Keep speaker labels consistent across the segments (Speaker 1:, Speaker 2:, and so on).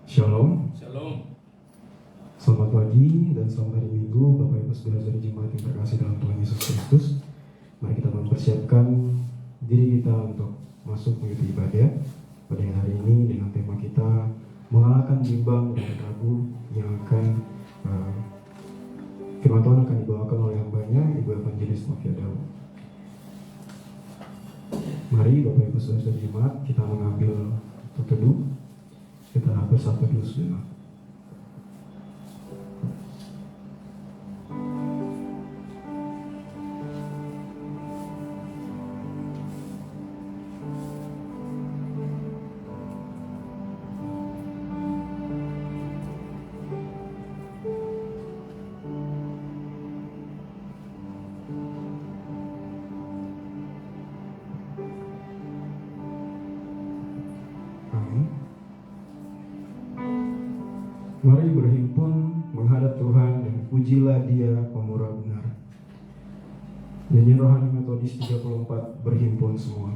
Speaker 1: Shalom.
Speaker 2: Shalom.
Speaker 1: Selamat pagi dan selamat hari Minggu, Bapak Ibu Saudara-saudari jemaat yang terkasih dalam Tuhan Yesus Kristus. Mari kita mempersiapkan diri kita untuk masuk mengikuti ibadah pada hari ini dengan tema kita mengalahkan bimbang dan ragu yang akan firman Tuhan akan dibawakan oleh hambanya Ibu Evangelis Novia Daud. Mari Bapak Ibu Saudara-saudari jemaat kita mengambil teduh. Kita bersatu dulu sebentar. Mari berhimpun menghadap Tuhan dan pujilah Dia pemurah benar. Nyanyian rohani Metodis 34, berhimpun semua.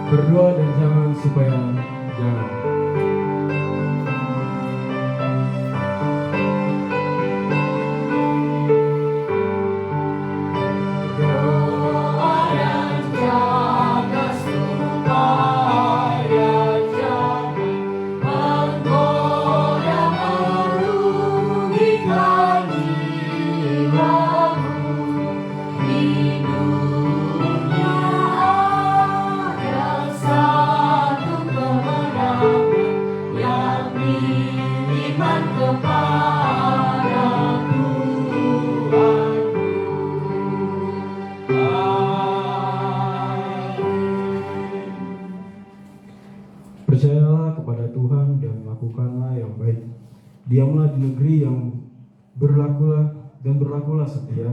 Speaker 1: Berdoa dan jangan supaya jangan. Percayalah kepada Tuhan dan lakukanlah yang baik. Diamlah di negeri yang berlakulah setia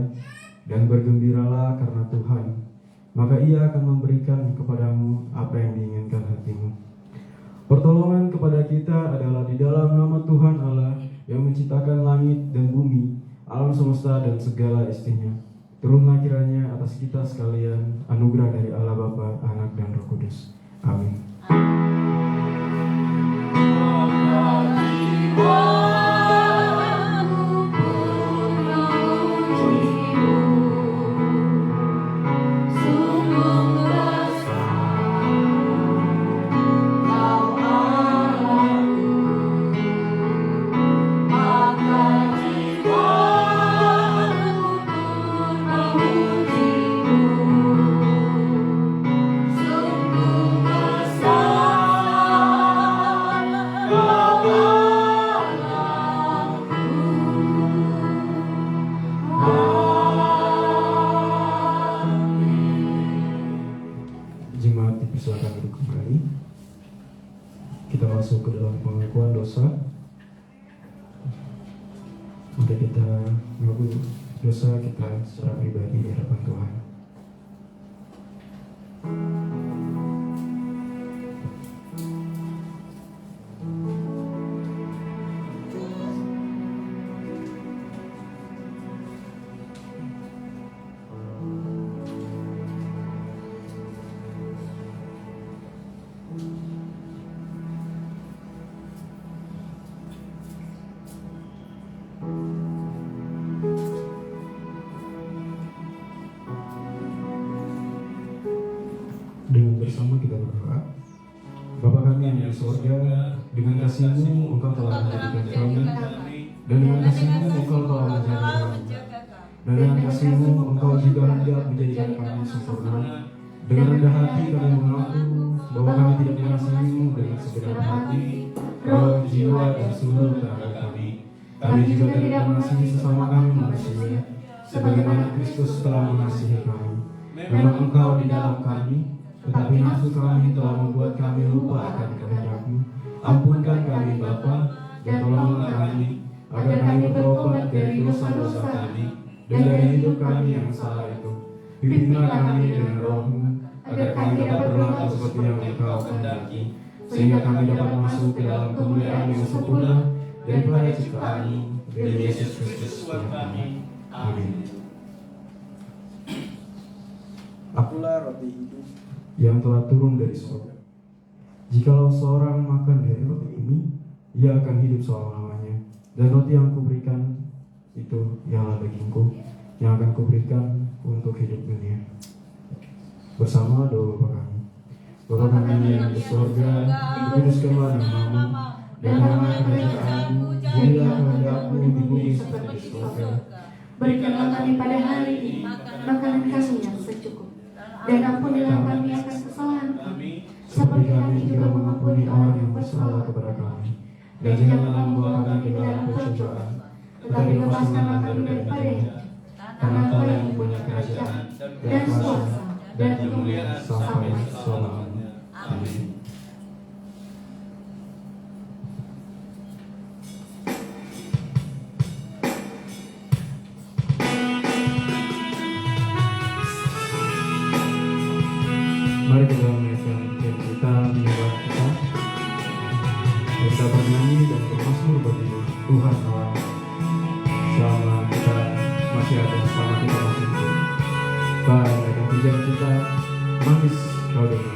Speaker 1: dan bergembiralah karena Tuhan. Maka Ia akan memberikan kepadamu apa yang diinginkan hatimu. Pertolongan kepada kita adalah di dalam nama Tuhan Allah yang menciptakan langit dan bumi, alam semesta dan segala isinya. Turunlah kiranya atas kita sekalian anugerah dari Allah Bapa, Anak dan Roh Kudus. Amin. Jemaat dipersilakan duduk kembali. Kita masuk ke dalam pengakuan dosa. Mari kita mengaku dosa kita secara pribadi di hadapan Tuhan. Dengan bersama kita berdoa. Bapa kami yang di surga, dengan kasih-Mu Engkau telah menjadikan kami, dan dengan kasih-Mu Engkau telah menjaga kami, dan dengan kasih-Mu Engkau juga hendak menjadikan kami sempurna. Dengan rendah hati kami mengaku bahwa kami tidak mengasihi-Mu dengan segenap hati, roh, jiwa, dan seluruh tenaga kami. Kami juga tidak mengasihi sesama kami manusia, sebagaimana Kristus telah mengasihi kami. Memang Engkau di dalam kami, tetapi nafsu kami telah membuat kami lupa akan kehendak-Mu. Ampunkan kami Bapa, dan tolonglah kami, agar kami bertobat dari dosa-dosa kami, dan dari hidup kami yang salah itu. Pimpinlah kami dengan Roh-Mu, agar kami dapat berlaku seperti yang Engkau kehendaki, sehingga kami dapat masuk ke dalam kemuliaan yang sempurna daripada ciptaan-Mu, dari Yesus Kristus Tuhan kami. Amin.
Speaker 2: Akulah roti hidup
Speaker 1: yang telah turun dari surga. Jikalau seorang makan dari roti ini, ia akan hidup selama-lamanya. Dan roti yang kuberikan itu ialah dagingku, yang akan kuberikan untuk hidup dunia. Bersama doa Bapa kami. Bapa kami yang di surga, dikuduskanlah nama-Mu, datanglah kerajaan-Mu, jadilah kehendak-Mu di bumi seperti di surga.
Speaker 3: Berikanlah kami pada hari ini makanan kami yang secukupnya, dan ampunilah kami akan kesalahan kami, seperti kami juga mengampuni orang yang bersalah kepada kami. Dan janganlah membawa kami ke dalam pencobaan, tetapi lepaskanlah kami daripada yang jahat. Karena Engkau yang mempunyai kerajaan, dan kuasa, dan kemuliaan sampai selama-lamanya. Amin.
Speaker 1: Mari kita menaikkan pujian kita, menyembah kita. Kita bernyanyi dan bermazmur bagi Tuhan Allah. Selama kita masih ada, selama kita masih hidup. Menaikkan pujian kita, manis kau dengar.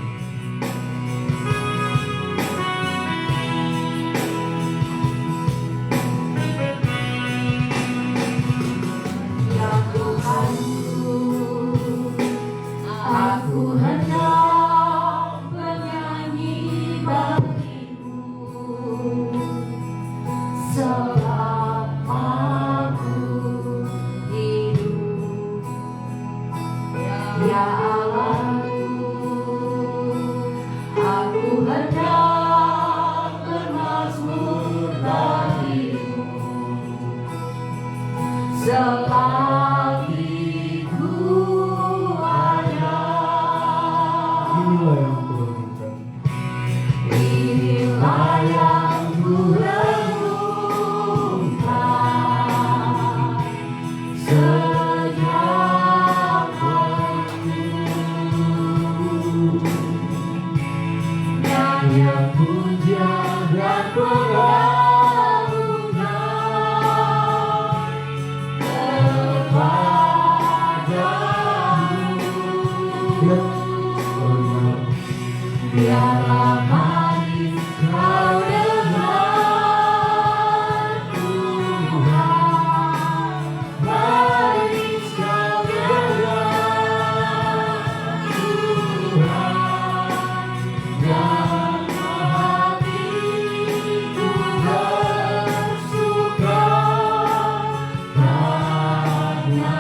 Speaker 3: Selagi ku ada,
Speaker 1: Inilah yang Tuhan inginkan.
Speaker 3: inilah yang ku renungkan sejak waktu. Nyanyian pujian dan pengagungan biarlah manis kau dengar Tuhan, manis kau dengar Tuhan, dan hatiku bersuka padamu.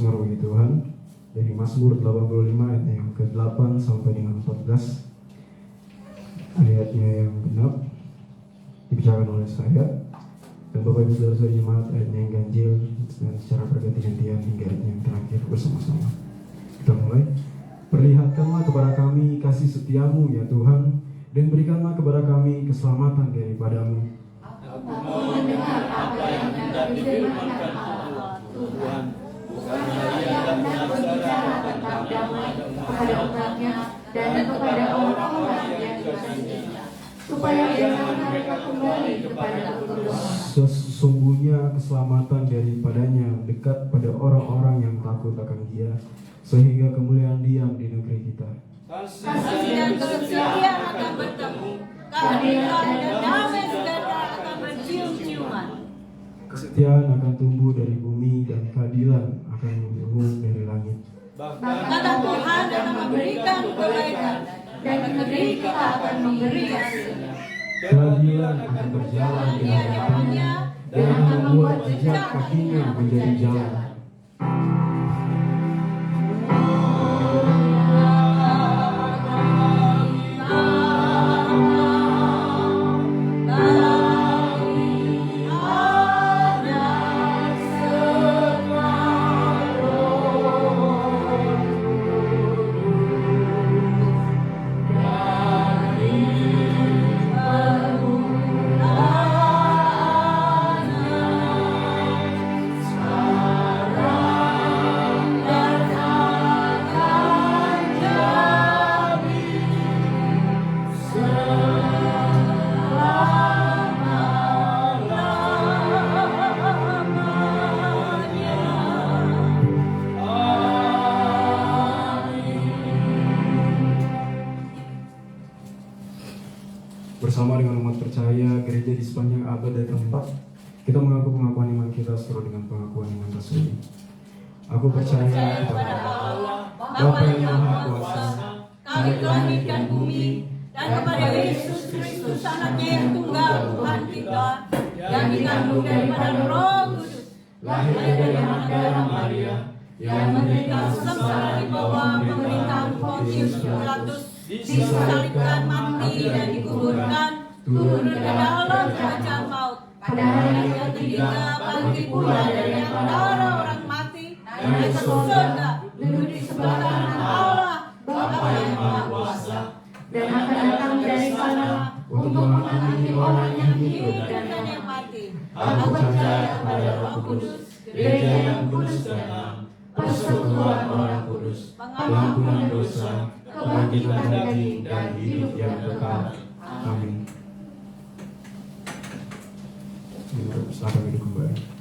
Speaker 1: Mazmur bagi Tuhan dari Mazmur 85 ayat yang ke-8 sampai dengan 14. Ayatnya yang genap dibacakan oleh saya, dan Bapak Ibu Saudara jemaat ayatnya yang ganjil, dan secara berganti-gantian hingga ayatnya yang terakhir bersama-sama. Kita mulai. Perlihatkanlah kepada kami kasih setiamu ya Tuhan, dan berikanlah kepada kami keselamatan daripadamu.
Speaker 3: Aku mendengar apa yang difirmankan Allah Tuhan. Bukannya ia hendak berbicara tentang damai kepada umatnya dan kepada orang-orang yang dikasihinya, supaya biarkan mereka kembali kepada kudus.
Speaker 1: Sesungguhnya keselamatan daripadanya dekat pada orang-orang yang takut akan Dia, sehingga kemuliaan diam di negeri kita.
Speaker 4: Kasih dan kesetiaan akan bertemu, keadilan dan damai sejahtera akan bercium-ciuman.
Speaker 1: Kesetiaan akan tumbuh dari bumi dan keadilan akan menumbuh dari langit.
Speaker 4: Kata Tuhan akan memberikan kebaikan, dan negeri kita akan memberi hasilnya.
Speaker 1: Keadilan akan berjalan di hadapannya dan akan membuat jejak kakinya menjadi jalan. Bersama dengan umat percaya gereja di sepanjang abad dan tempat, kita mengaku pengakuan iman kita sesuai dengan pengakuan iman rasuli. Aku percaya kepada Allah, Bapa yang Maha Kuasa,
Speaker 4: Khalik langit dan bumi, dan kepada Yesus Kristus anaknya yang tunggal Tuhan kita, yang dikandung daripada Roh Kudus, lahir dari anak darah Maria, yang menderita sengsara di bawah pemerintahan Pontius Pilatus, disalibkan, mati dan dikuburkan, turun ke dalam kerajaan maut. Pada hari yang ketiga bangkit pula dari antara orang mati, naik ke surga, duduk di sebelah kanan Allah, Bapa yang Maha Kuasa,
Speaker 3: Dan akan datang dari sana untuk menghakimi orang yang hidup dan yang mati. Aku percaya kepada Roh Kudus, gereja yang kudus dan am, persekutuan orang kudus, pengampunan dosa, kebangkitan daging dan hidup yang kekal.
Speaker 1: Amin. Silakan duduk kembali.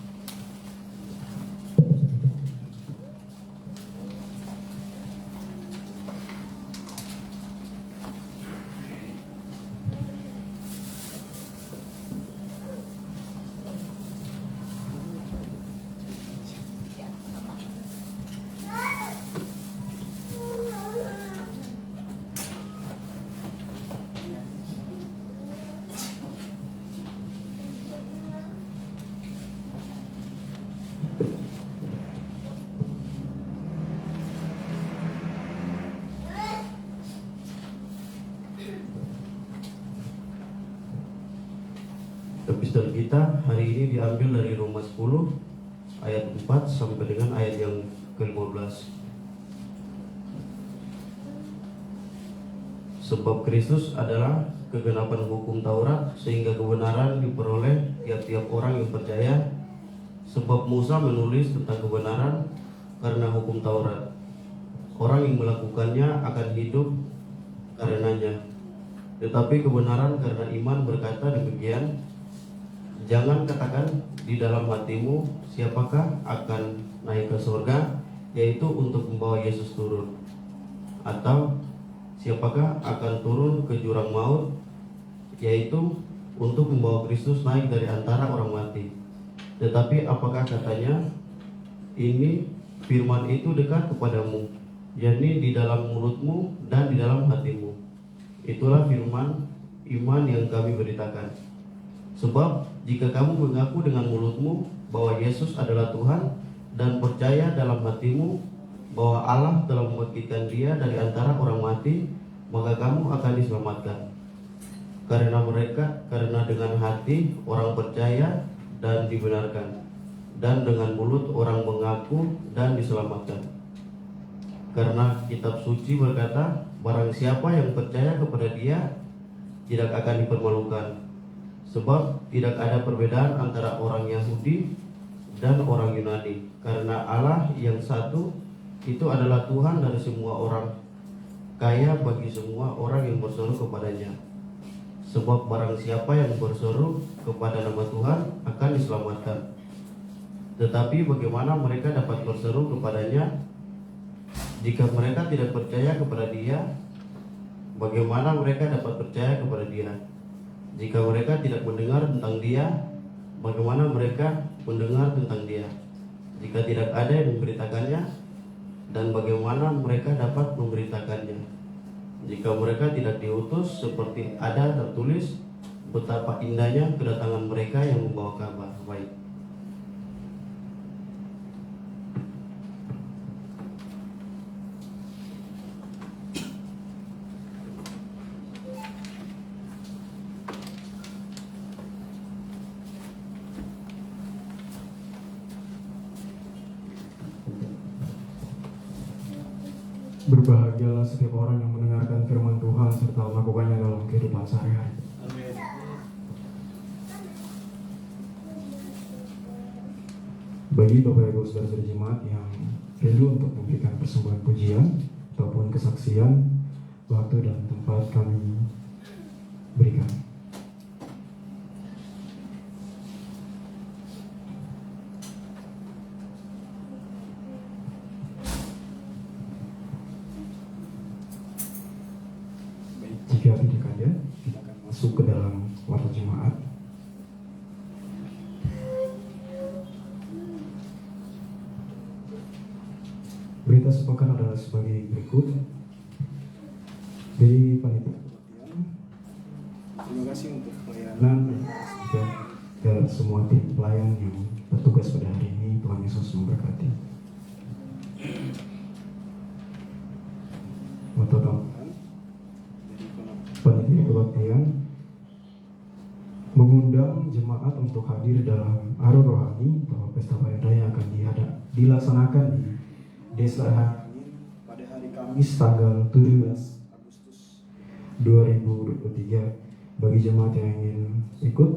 Speaker 5: Episode kita hari ini diambil dari Roma 10 ayat 4 sampai dengan ayat yang ke-15. Sebab Kristus adalah kegenapan hukum Taurat, sehingga kebenaran diperoleh tiap-tiap orang yang percaya. Sebab Musa menulis tentang kebenaran karena hukum Taurat. Orang yang melakukannya akan hidup karenanya. Tetapi kebenaran karena iman berkata demikian, jangan katakan di dalam hatimu, siapakah akan naik ke surga, yaitu untuk membawa Yesus turun, atau siapakah akan turun ke jurang maut, yaitu untuk membawa Kristus naik dari antara orang mati. Tetapi apakah katanya, ini firman itu dekat kepadamu, yakni di dalam mulutmu dan di dalam hatimu. Itulah firman iman yang kami beritakan. Sebab jika kamu mengaku dengan mulutmu bahwa Yesus adalah Tuhan, dan percaya dalam hatimu bahwa Allah telah membangkitkan dia dari antara orang mati, maka kamu akan diselamatkan. Karena dengan hati orang percaya dan dibenarkan, dan dengan mulut orang mengaku dan diselamatkan. Karena kitab suci berkata, barang siapa yang percaya kepada dia tidak akan dipermalukan, sebab tidak ada perbedaan antara orang Yahudi dan orang Yunani, karena Allah yang satu itu adalah Tuhan dari semua orang, kaya bagi semua orang yang berseru kepadanya. Sebab barang siapa yang berseru kepada nama Tuhan akan diselamatkan. Tetapi bagaimana mereka dapat berseru kepadanya jika mereka tidak percaya kepada dia? Bagaimana mereka dapat percaya kepada dia jika mereka tidak mendengar tentang dia? Bagaimana mereka mendengar tentang dia jika tidak ada yang memberitakannya? Dan bagaimana mereka dapat memberitakannya jika mereka tidak diutus? Seperti ada tertulis, betapa indahnya kedatangan mereka yang membawa kabar baik.
Speaker 1: Berbahagialah setiap orang yang mendengarkan firman Tuhan serta melakukannya dalam kehidupan sehari-hari.
Speaker 2: Amin.
Speaker 1: Bagi Bapak Ibu Saudara-saudara jemaat yang rindu untuk memberikan persembahan pujian ataupun kesaksian, waktu dan tempat kami berikan. Jika tidak ada, kita akan masuk ke dalam waktu jemaat. Berita sepekan adalah sebagai berikut. Dari panitia kebaktian,
Speaker 2: Terima kasih untuk pelayanan.
Speaker 1: dan juga ke semua tim pelayan yang bertugas pada hari ini. Tuhan Yesus memberkati. Untuk tambahan,
Speaker 2: Dari
Speaker 1: panitia kebaktian mengundang jemaat untuk hadir dalam Arus Rohani atau Pesta Panen Raya yang akan dilaksanakan di Desa
Speaker 2: Angin pada hari Kamis
Speaker 1: tanggal 17
Speaker 2: Agustus.
Speaker 1: 2023. Bagi jemaat yang ingin ikut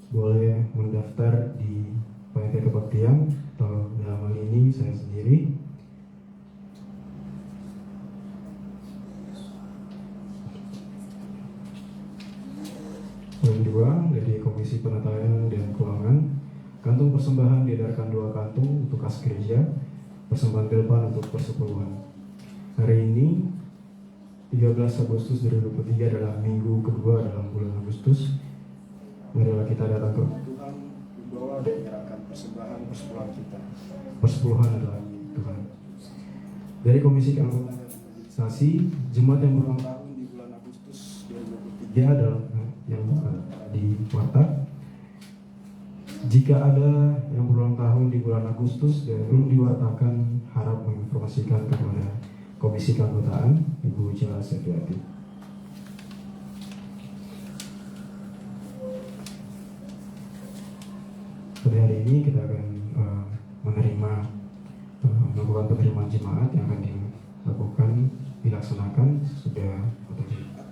Speaker 1: boleh mendaftar di panitia kebaktian atau dalam hal ini saya sendiri. Yang kedua, dari Komisi Penatanan dan Keuangan, kantung persembahan diedarkan 2 kantung untuk kas gereja, persembahan Pilpan untuk persepuluhan. Hari ini 13 Agustus 2023 adalah minggu kedua dalam bulan Agustus. Marilah kita datang ke
Speaker 2: Tuhan membawa dan menyerahkan persembahan persepuluhan kita.
Speaker 1: persepuluhan adalah milik Tuhan. Dari Komisi Keanggotaan dan Organisasi, jemaat yang berulang tahun
Speaker 2: Tahun di bulan Agustus 2023
Speaker 1: dia adalah yang di Warta. Jika ada yang berulang tahun di bulan Agustus dan belum diwartakan, harap menginformasikan kepada Komisi Keanggotaan Ibu Cila Sefiati. Pada hari ini kita akan melakukan penerimaan jemaat yang akan dilaksanakan sudah atau jemaat.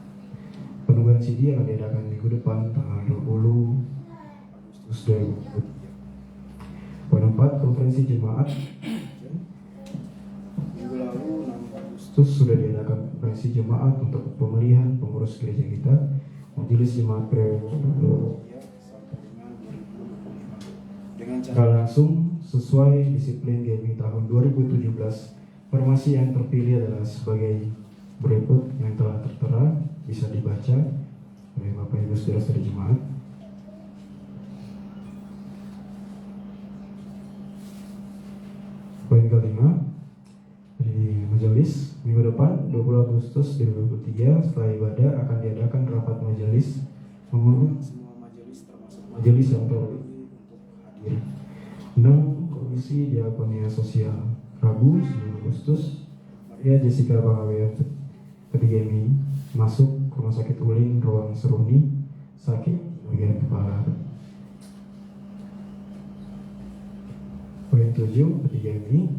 Speaker 1: Penugasan CD akan diadakan minggu depan tanggal 20 Agustus 2023. Poin 4, konferensi jemaat.
Speaker 2: Minggu lalu 6 Agustus
Speaker 1: Agustus sudah diadakan konferensi jemaat untuk pemilihan pengurus gereja kita, majelis jemaat periode
Speaker 2: sampai dengan 2025 dengan cara
Speaker 1: secara langsung sesuai disiplin GMI tahun 2017. Formasi yang terpilih adalah sebagai berikut yang telah tertera, bisa dibaca oleh Bapak Ibu Saudara-saudara jemaat. Poin kelima, di majelis minggu depan 20 Agustus 2023 setelah ibadah akan diadakan rapat majelis mengundang
Speaker 2: semua majelis termasuk
Speaker 1: majelis yang terpilih untuk hadir. 6. Komisi Diakonia Sosial Rabu 9 Agustus, Maria Jessica Bangawea Petigemi masuk Rumah Sakit Ulin ruang Seruni sakit bagian kepala. Poin 7 Petigemi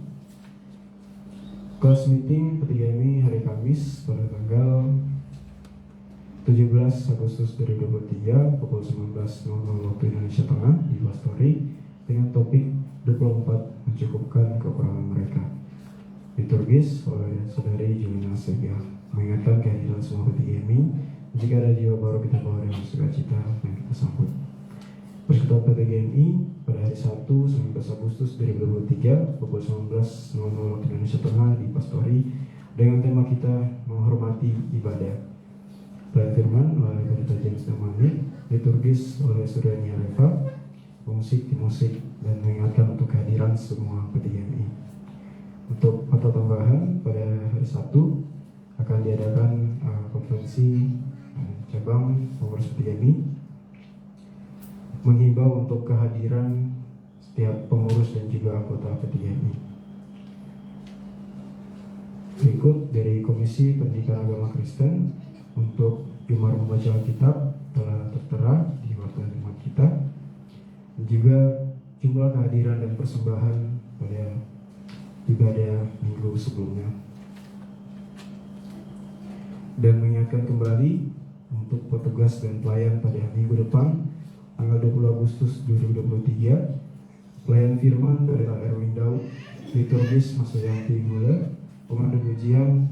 Speaker 1: kelas meeting Petigemi hari Kamis pada tanggal 17 Agustus 2023 pukul 19.00 waktu Indonesia Tengah di Pastori dengan topik 24 mencukupkan kekurangan mereka. Liturgis oleh Saudari Julina Segia mengingatkan kehadiran semua PTGMI. Jika ada jiwa baru kita bawa dengan sukacita yang kita sambut. Persekutuan PTGMI pada hari Sabtu 19 Agustus 2023 pukul 19.00 waktu Indonesia Tengah di Pastori dengan tema kita menghormati ibadah. Pelayan firman oleh Pendeta James Damani, liturgis oleh Saudari Reva, musik dan mengingatkan untuk kehadiran semua PTGMI. Untuk mata tambahan pada hari Sabtu akan diadakan konferensi cabang pengurus PTGMI menghimbau untuk kehadiran setiap pengurus dan juga anggota PTGMI. Berikut dari Komisi Pendidikan Agama Kristen untuk Gemar membaca Alkitab telah tertera di warta Jumat kita. Juga jumlah kehadiran dan persembahan pada ibadah minggu sebelumnya. Dan mengingatkan kembali untuk petugas dan pelayan pada minggu depan tanggal 20 Agustus 2023 pelayan firman Pendeta Erwin Daud, liturgis Mas Yanti Gula, pemandu pujian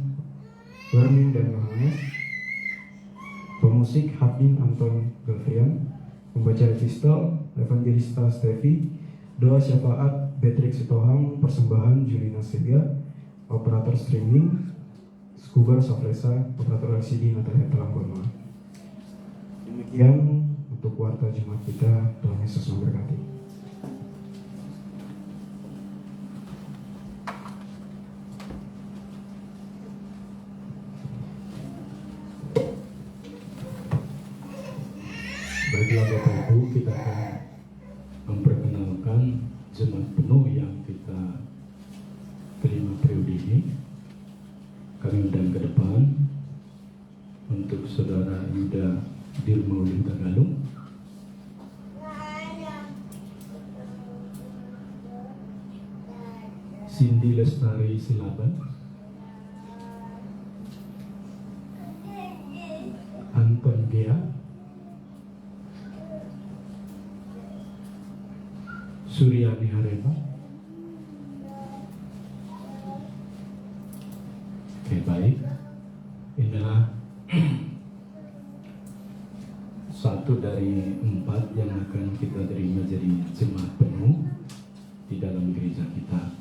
Speaker 1: Warmin dan Yohanes, pemusik Habib Anton Galvian, pembaca epistel Evangelista Stevi, doa syafaat Patrick Sitohang, persembahan Julina Segia, operator streaming Skubar Safresa, operator LCD Natalia Telanggono. Demikian untuk warta Jumat kita. Tuhan Yesus memberkati.
Speaker 6: Baiklah Bapak Ibu, kita akan memperkenalkan jemaat penuh yang kita terima periode ini. Kami undang ke depan untuk Saudara Yuda Dirmaulin Tagalung, Cindy Lestari Silaban, Anton Gea, Suryani Harema. Oke, baik. Inilah satu dari 4 yang akan kita terima jadi jemaat penuh di dalam gereja kita.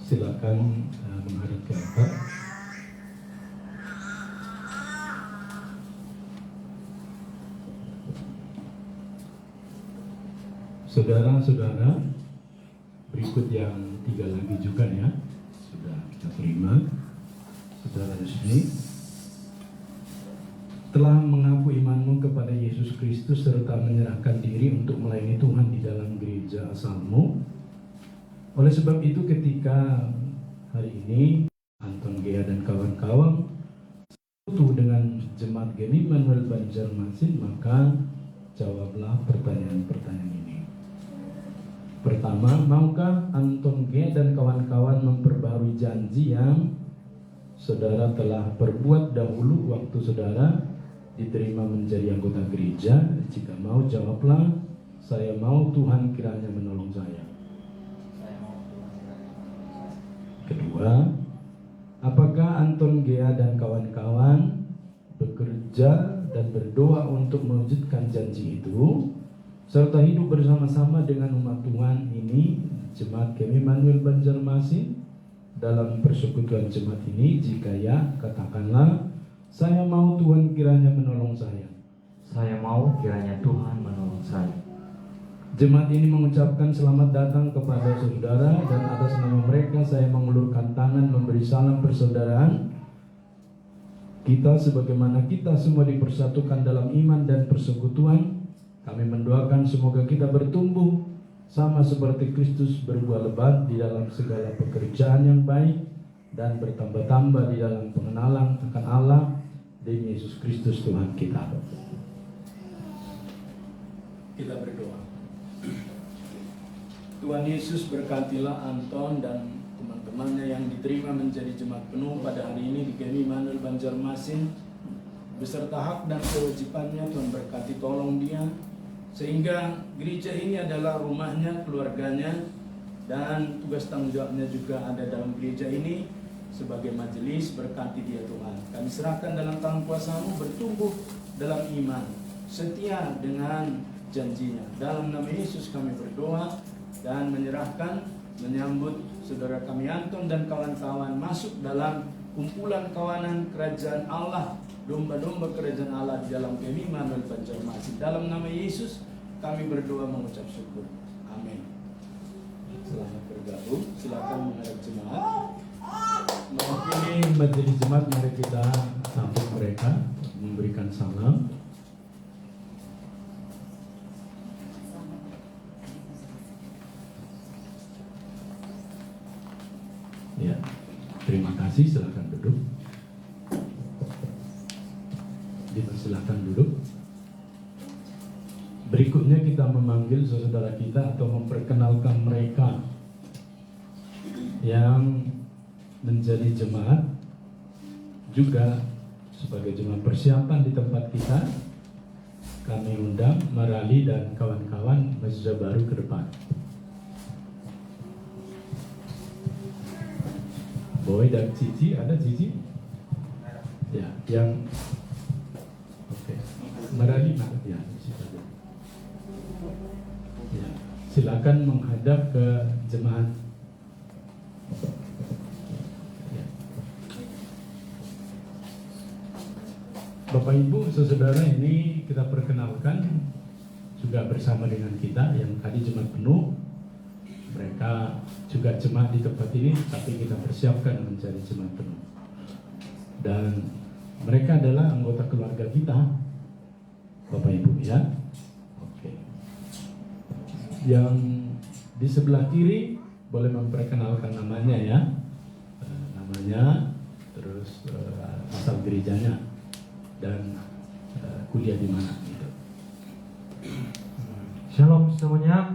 Speaker 6: Silakan menghadap ke altar. Saudara-saudara, berikut yang 3 lagi juga ya, sudah kita terima. Saudara di sini telah mengaku imanmu kepada Yesus Kristus serta menyerahkan diri untuk melayani Tuhan di dalam gereja asalmu. Oleh sebab itu ketika hari ini Anton Gea dan kawan-kawan satu dengan jemaat Gemi Manuel Banjarmasin, maka jawablah pertanyaan-pertanyaan ini. Pertama, maukah Anton Gea dan kawan-kawan memperbarui janji yang saudara telah perbuat dahulu waktu saudara diterima menjadi anggota gereja? Jika mau, jawablah, saya mau, Tuhan kiranya menolong saya. Kedua, apakah Anton Gea dan kawan-kawan bekerja dan berdoa untuk mewujudkan janji itu, serta hidup bersama-sama dengan umat Tuhan ini, Jemaat Gemi Manuel Banjarmasin, dalam persekutuan jemaat ini? Jika ya, katakanlah, saya mau, Tuhan kiranya menolong saya.
Speaker 7: Saya mau, kiranya Tuhan menolong saya.
Speaker 6: Jemaat ini mengucapkan selamat datang kepada saudara, dan atas nama mereka saya mengulurkan tangan memberi salam persaudaraan kita sebagaimana kita semua dipersatukan dalam iman dan persekutuan. Kami mendoakan semoga kita bertumbuh sama seperti Kristus berbuah lebat di dalam segala pekerjaan yang baik dan bertambah-tambah di dalam pengenalan akan Allah demi Yesus Kristus Tuhan kita. Kita berdoa. Tuhan Yesus, berkatilah Anton dan teman-temannya yang diterima menjadi jemaat penuh pada hari ini di GEMI Immanuel Banjarmasin, beserta hak dan kewajibannya. Tuhan berkati, tolong dia sehingga gereja ini adalah rumahnya, keluarganya, dan tugas tanggung jawabnya juga ada dalam gereja ini sebagai majelis. Berkati dia Tuhan. Kami serahkan dalam tangan kuasa-Mu, bertumbuh dalam iman, setia dengan janjinya. Dalam nama Yesus kami berdoa dan menyambut saudara kami Anton dan kawan-kawan masuk dalam kumpulan kawanan kerajaan Allah, domba-domba kerajaan Allah di dalam GEMI Immanuel Banjarmasin. Dalam nama Yesus kami berdoa mengucap syukur. Amin. Selamat bergabung. Silakan menghadap jemaat. Mewakili majelis jemaat, mari kita sambut mereka, memberikan salam. Ya, terima kasih. Silakan duduk. Dipersilakan duduk. Berikutnya kita memanggil saudara kita atau memperkenalkan mereka yang menjadi jemaat juga sebagai jemaat persiapan di tempat kita. Kami undang Marali dan kawan-kawan mahasiswa baru ke depan. Boy dan Cici, ada Cici? Ya, yang oke. Marali, ya, ya, silakan menghadap ke jemaat. Ya. Bapak Ibu, saudara, ini kita perkenalkan juga bersama dengan kita yang tadi jemaat penuh. Mereka juga jemaat di tempat ini, tapi kita persiapkan menjadi jemaat penuh. Dan mereka adalah anggota keluarga kita, Bapak Ibu ya. Oke. Yang di sebelah kiri boleh memperkenalkan namanya ya, namanya, terus asal gerejanya dan kuliah di mana gitu.
Speaker 8: Shalom semuanya.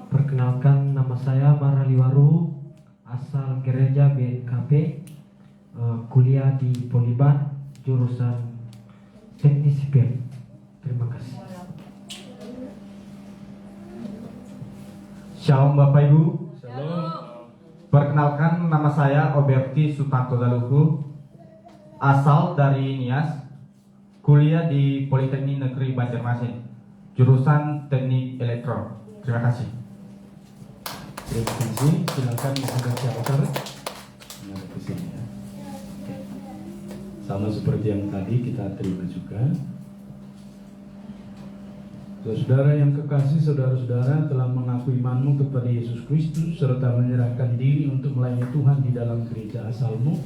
Speaker 8: Perkenalkan, nama saya Marali Waru, asal gereja BNKP, kuliah di Poliban, jurusan teknik sipil. Terima kasih.
Speaker 9: Shalom Bapak Ibu.
Speaker 6: Shalom.
Speaker 9: Perkenalkan, nama saya Oberti Sutanto Daluhu, asal dari Nias, kuliah di Politeknik Negeri Banjarmasin, jurusan teknik elektro. Terima kasih.
Speaker 6: Terima kasih. Silakan menghadap teater. Nah, ke sini ya. Oke. Sama seperti yang tadi kita terima juga. Saudara yang kekasih, saudara-saudara telah mengakui imanmu kepada Yesus Kristus serta menyerahkan diri untuk melayani Tuhan di dalam gereja asalmu,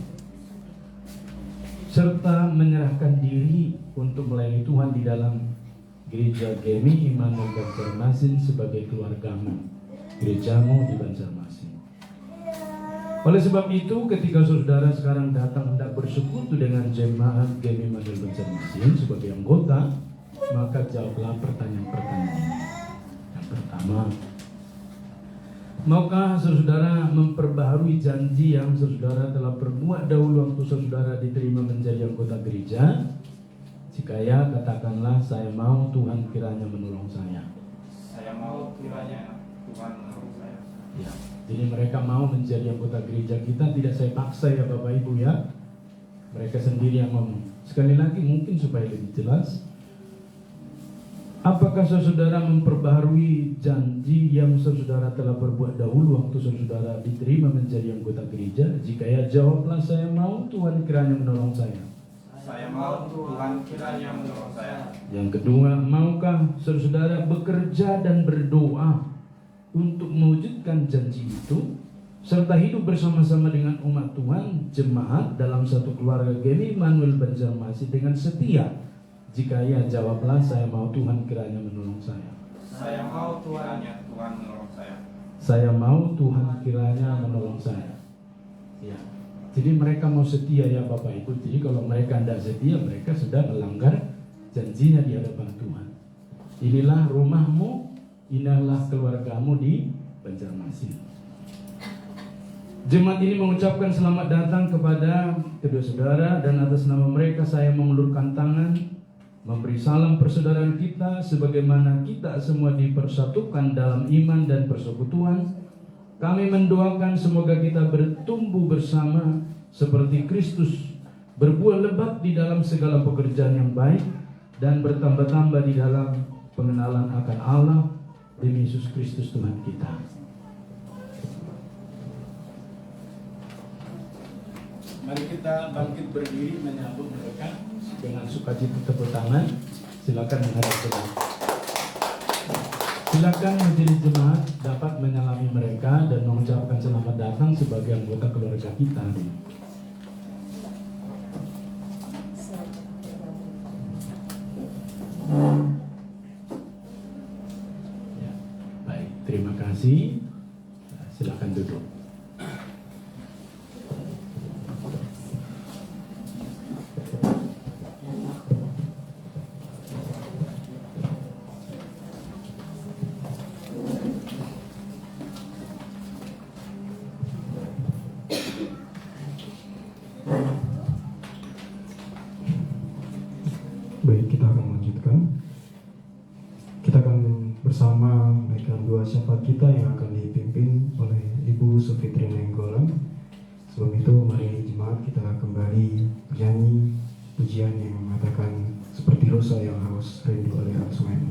Speaker 6: serta menyerahkan diri untuk melayani Tuhan di dalam gereja GEMI Immanuel Banjarmasin sebagai keluargamu, gerejamu di Banjarmasin. Oleh sebab itu, ketika saudara sekarang datang hendak bersekutu dengan jemaat GEMI Immanuel Banjarmasin sebagai anggota, maka jawablah pertanyaan-pertanyaan ini. Yang pertama, maukah saudara memperbaharui janji yang saudara telah perbuat dahulu waktu saudara diterima menjadi anggota gereja? Jika ya, katakanlah, saya mau, Tuhan kiranya menolong saya.
Speaker 2: Saya mau, kiranya Tuhan menolong saya.
Speaker 6: Ya, jadi mereka mau menjadi anggota gereja kita, tidak saya paksa ya Bapak Ibu ya. Mereka sendiri yang ngomong. Sekali lagi mungkin supaya lebih jelas, apakah saudara memperbaharui janji yang saudara telah berbuat dahulu waktu saudara diterima menjadi anggota gereja? Jika ya, jawablah, saya mau, Tuhan kiranya menolong saya.
Speaker 2: Saya mau, Tuhan kiranya menolong saya.
Speaker 6: Yang kedua, maukah saudara bekerja dan berdoa untuk mewujudkan janji itu, serta hidup bersama-sama dengan umat Tuhan, jemaat dalam satu keluarga GEMI Immanuel Banjarmasin dengan setia? Jika ya, jawablah, saya mau, Tuhan kiranya menolong saya.
Speaker 9: Saya mau kiranya Tuhan menolong saya.
Speaker 6: Saya mau Tuhan kiranya menolong saya. Ya. Jadi mereka mau setia ya Bapak Ibu. Jadi kalau mereka tidak setia, mereka sudah melanggar janjinya di hadapan Tuhan. Inilah rumahmu, inilah keluargamu di Banjarmasin. Jemaat ini mengucapkan selamat datang kepada kedua saudara, dan atas nama mereka saya mengulurkan tangan, memberi salam persaudaraan kita sebagaimana kita semua dipersatukan dalam iman dan persekutuan. Kami mendoakan semoga kita bertumbuh bersama seperti Kristus, berbuah lebat di dalam segala pekerjaan yang baik, dan bertambah-tambah di dalam pengenalan akan Allah demi Yesus Kristus Tuhan kita. Mari kita bangkit berdiri menyambut mereka dengan sukacita, tepuk tangan. Silakan menghadap jemaat. Silakan menjadi jemaat dapat menyalami mereka dan mengucapkan selamat datang sebagai anggota keluarga kita. Ya, baik, terima kasih. Silakan duduk.
Speaker 1: Baik, kita akan melanjutkan. Kita akan bersama menaikkan dua syafaat kita yang akan dipimpin oleh Ibu Sufitri Nenggolan. Sebelum itu, mari jemaat kita kembali bernyanyi pujian yang mengatakan seperti Rosa yang haus rindu oleh Arsumenu.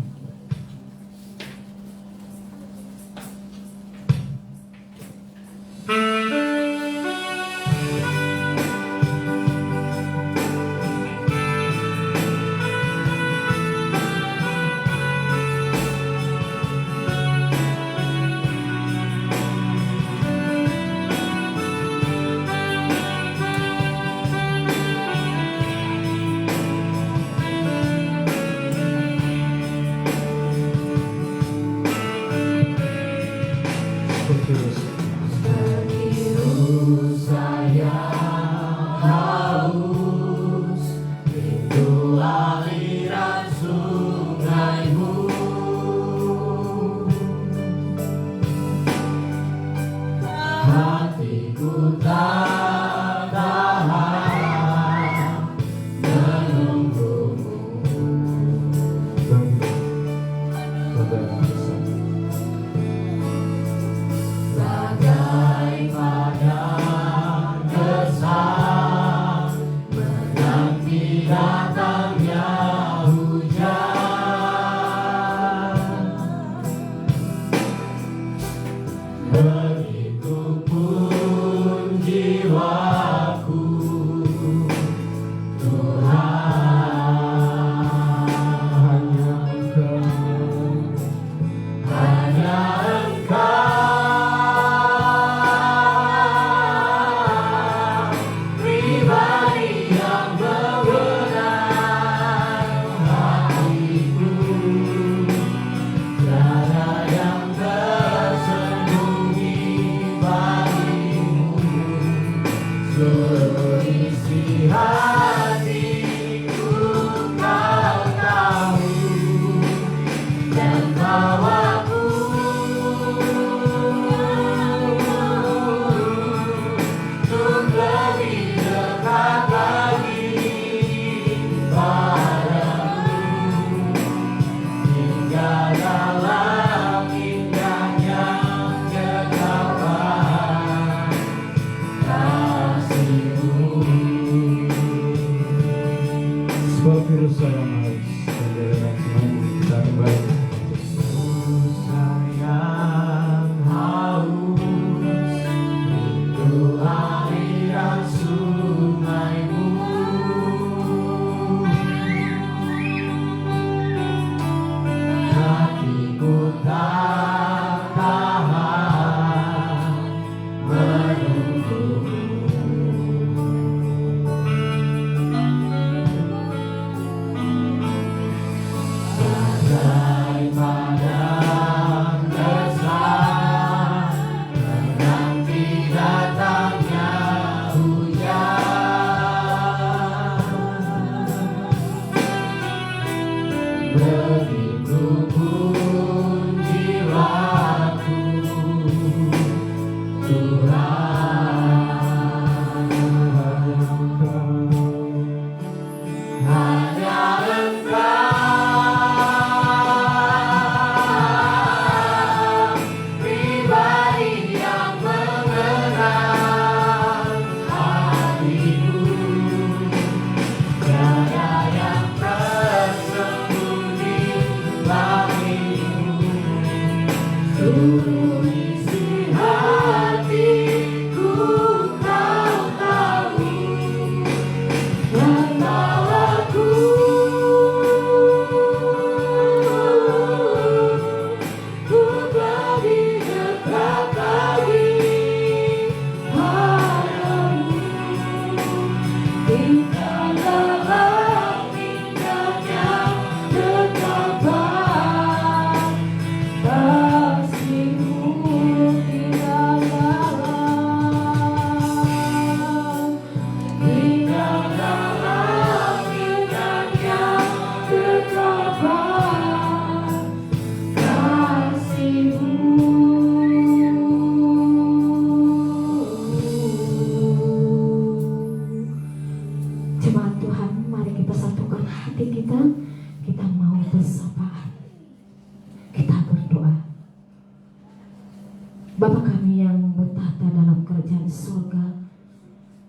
Speaker 3: Bapa kami yang bertahta dalam kerajaan surga,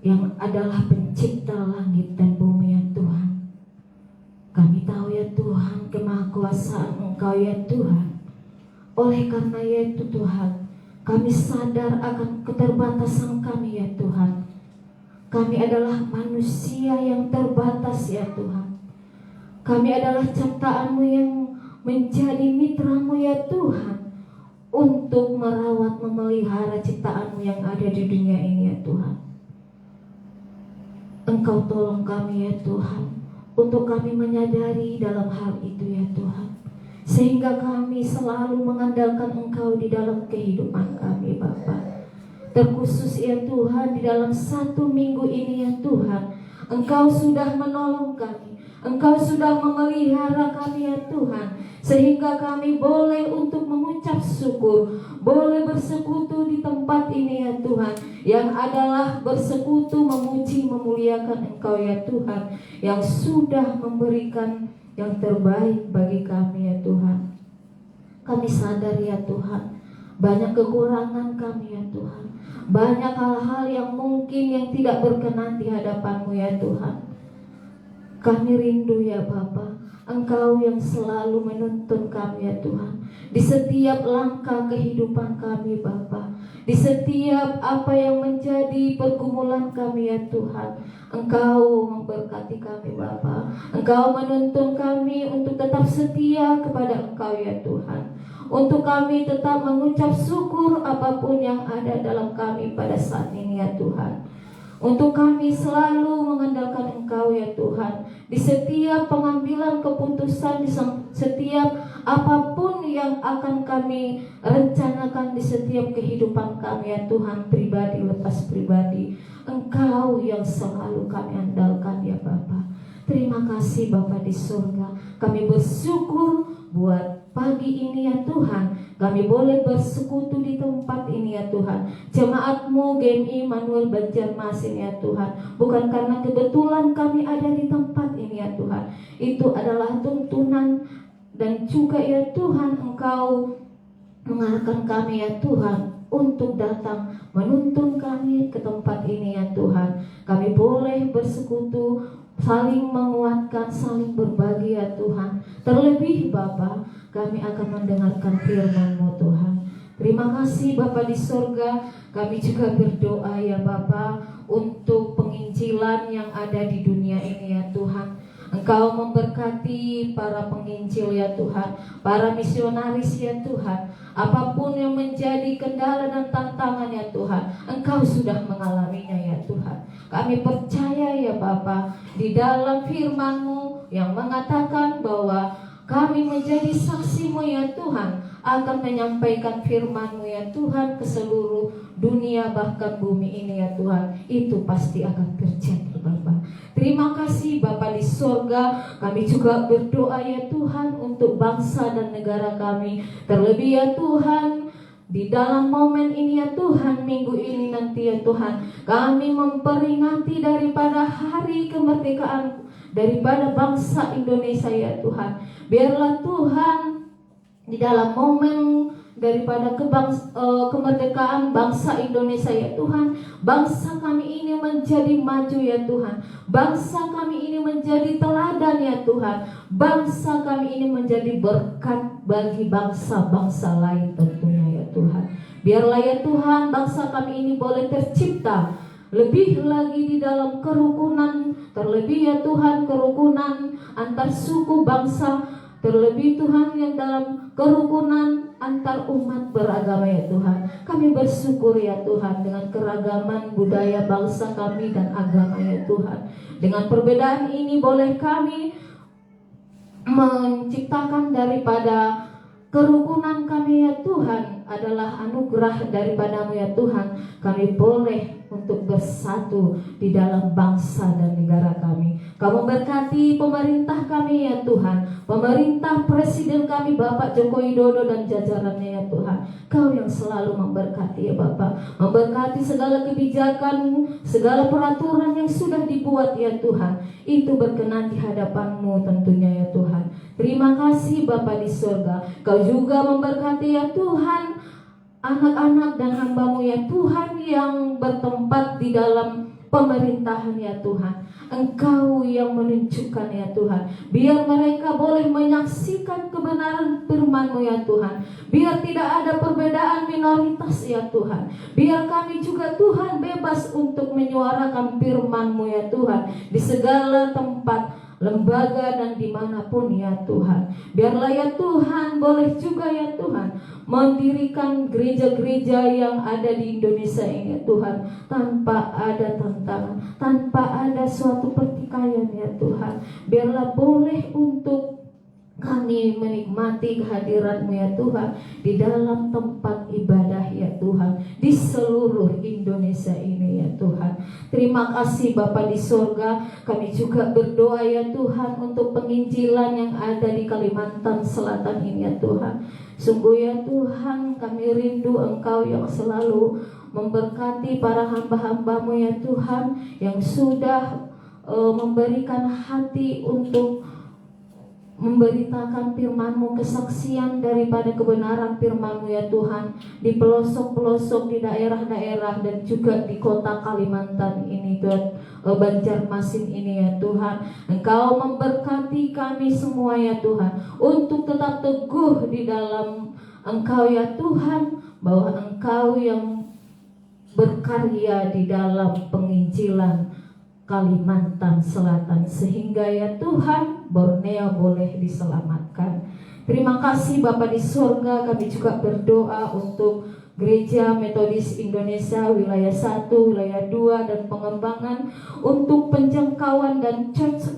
Speaker 3: yang adalah pencipta langit dan bumi ya Tuhan. Kami tahu ya Tuhan kemahakuasaan Engkau ya Tuhan. Oleh karena itu Tuhan, kami sadar akan keterbatasan kami ya Tuhan. Kami adalah manusia yang terbatas ya Tuhan. Kami adalah ciptaan-Mu yang menjadi mitra-Mu ya Tuhan, untuk merawat, memelihara ciptaan-Mu yang ada di dunia ini ya Tuhan. Engkau tolong kami ya Tuhan, untuk kami menyadari dalam hal itu ya Tuhan, sehingga kami selalu mengandalkan Engkau di dalam kehidupan kami Bapa. Terkhusus ya Tuhan, di dalam 1 minggu ini ya Tuhan, Engkau sudah menolong kami, Engkau sudah memelihara kami ya Tuhan, sehingga kami boleh untuk mengucap syukur, boleh bersekutu di tempat ini ya Tuhan, yang adalah bersekutu memuji memuliakan Engkau ya Tuhan, yang sudah memberikan yang terbaik bagi kami ya Tuhan. Kami sadar ya Tuhan, banyak kekurangan kami ya Tuhan, banyak hal-hal yang mungkin yang tidak berkenan di hadapan-Mu ya Tuhan. Kami rindu ya Bapa, Engkau yang selalu menuntun kami ya Tuhan, di setiap langkah kehidupan kami Bapa, di setiap apa yang menjadi pergumulan kami ya Tuhan. Engkau memberkati kami Bapa, Engkau menuntun kami untuk tetap setia kepada Engkau ya Tuhan, untuk kami tetap mengucap syukur apapun yang ada dalam kami pada saat ini ya Tuhan. Untuk kami selalu mengandalkan Engkau ya Tuhan, di setiap pengambilan keputusan, di setiap apapun yang akan kami rencanakan di setiap kehidupan kami ya Tuhan, pribadi lepas pribadi, Engkau yang selalu kami andalkan ya Bapa. Terima kasih Bapa di surga, kami bersyukur buat pagi ini ya Tuhan, kami boleh bersekutu di tempat ini ya Tuhan. Jemaat-Mu GMI Manuel Banjarmasin ya Tuhan, bukan karena kebetulan kami ada di tempat ini ya Tuhan, itu adalah tuntunan dan juga ya Tuhan Engkau mengarahkan kami ya Tuhan untuk datang menuntun kami ke tempat ini ya Tuhan. Kami boleh bersekutu, saling menguatkan, saling berbagi ya Tuhan. Terlebih Bapa, kami akan mendengarkan firman-Mu Tuhan. Terima kasih Bapa di surga. Kami juga berdoa ya Bapa untuk penginjilan yang ada di dunia ini ya Tuhan. Engkau memberkati para penginjil ya Tuhan, para misionaris ya Tuhan. Apapun yang menjadi kendala dan tantangan ya Tuhan, Engkau sudah mengalaminya ya Tuhan. Kami percaya ya Bapa, di dalam firman-Mu yang mengatakan bahwa kami menjadi saksi-Mu ya Tuhan, akan menyampaikan firman-Mu ya Tuhan ke seluruh dunia bahkan bumi ini ya Tuhan. Itu pasti akan terjadi Bapa. Terima kasih Bapa di surga. Kami juga berdoa ya Tuhan untuk bangsa dan negara kami. Terlebih ya Tuhan, Di dalam momen ini ya Tuhan, minggu ini nanti ya Tuhan, kami memperingati daripada hari kemerdekaan daripada bangsa Indonesia ya Tuhan. Biarlah Tuhan di dalam momen daripada kemerdekaan bangsa Indonesia ya Tuhan, bangsa kami ini menjadi maju ya Tuhan, bangsa kami ini menjadi teladan ya Tuhan, bangsa kami ini menjadi berkat bagi bangsa-bangsa lain tentunya ya Tuhan. Biarlah ya Tuhan bangsa kami ini boleh tercipta lebih lagi di dalam kerukunan, terlebih ya Tuhan kerukunan antar suku bangsa, terlebih Tuhan yang dalam kerukunan antar umat beragama ya Tuhan. Kami bersyukur ya Tuhan dengan keragaman budaya bangsa kami dan agama ya Tuhan. Dengan perbedaan ini boleh kami menciptakan daripada kerukunan kami ya Tuhan adalah anugerah daripadamu ya Tuhan. Kami boleh untuk bersatu di dalam bangsa dan negara kami. Kamu berkati pemerintah kami ya Tuhan, pemerintah presiden kami Bapak Joko Widodo dan jajarannya ya Tuhan. Kau yang selalu memberkati ya Bapak, memberkati segala kebijakan, segala peraturan yang sudah dibuat ya Tuhan, itu berkenan di hadapan-Mu tentunya ya Tuhan. Terima kasih Bapa di surga. Kau juga memberkati ya Tuhan anak-anak dan hamba-Mu ya Tuhan yang bertempat di dalam pemerintahan ya Tuhan. Engkau yang menunjukkan ya Tuhan, biar mereka boleh menyaksikan kebenaran firman-Mu ya Tuhan. Biar tidak ada perbedaan minoritas ya Tuhan. Biar kami juga Tuhan bebas untuk menyuarakan firman-Mu ya Tuhan di segala tempat, lembaga dan dimanapun ya Tuhan. Biarlah ya Tuhan boleh juga ya Tuhan mendirikan gereja-gereja yang ada di Indonesia ini ya Tuhan, tanpa ada tantangan, tanpa ada suatu pertikaian ya Tuhan. Biarlah boleh untuk kami menikmati kehadiran-Mu ya Tuhan di dalam tempat ibadah ya Tuhan di seluruh Indonesia ini ya Tuhan. Terima kasih Bapa di surga. Kami juga berdoa ya Tuhan untuk penginjilan yang ada di Kalimantan Selatan ini ya Tuhan. Sungguh ya Tuhan, kami rindu Engkau yang selalu memberkati para hamba-hamba-Mu ya Tuhan, yang sudah memberikan hati untuk memberitakan firman-Mu, kesaksian daripada kebenaran firman-Mu ya Tuhan, di pelosok-pelosok, di daerah-daerah dan juga di kota Kalimantan ini Tuhan, Banjarmasin ini ya Tuhan. Engkau memberkati kami semua ya Tuhan, untuk tetap teguh di dalam Engkau ya Tuhan, bahwa Engkau yang berkarya di dalam penginjilan Kalimantan Selatan, sehingga ya Tuhan Borneo boleh diselamatkan. Terima kasih Bapa di surga. Kami juga berdoa untuk Gereja Metodis Indonesia wilayah 1, wilayah 2 dan pengembangan, untuk penjangkauan dan church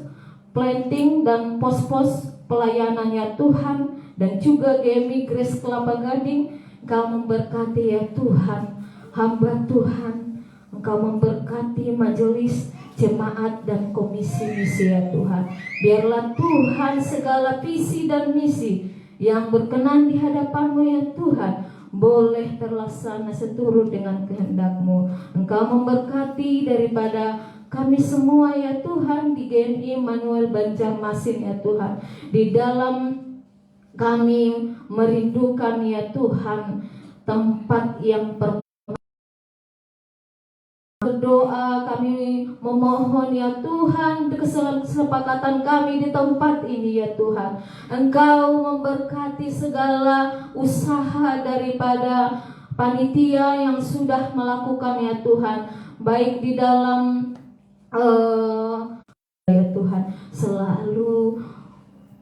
Speaker 3: planting dan pos-pos pelayanan ya Tuhan, dan juga GMI Grace Kelapa Gading. Engkau memberkati ya Tuhan hamba Tuhan, Engkau memberkati majelis jemaat dan komisi misi ya Tuhan. Biarlah Tuhan segala visi dan misi yang berkenan di hadapan-Mu ya Tuhan boleh terlaksana seturut dengan kehendak-Mu. Engkau memberkati daripada kami semua ya Tuhan di GMI Manuel Banjarmasin ya Tuhan. Di dalam kami merindukan ya Tuhan tempat yang berdoa, kami memohon ya Tuhan kesepakatan kami di tempat ini ya Tuhan. Engkau memberkati segala usaha daripada panitia yang sudah melakukan ya Tuhan, baik di dalam ya Tuhan, selalu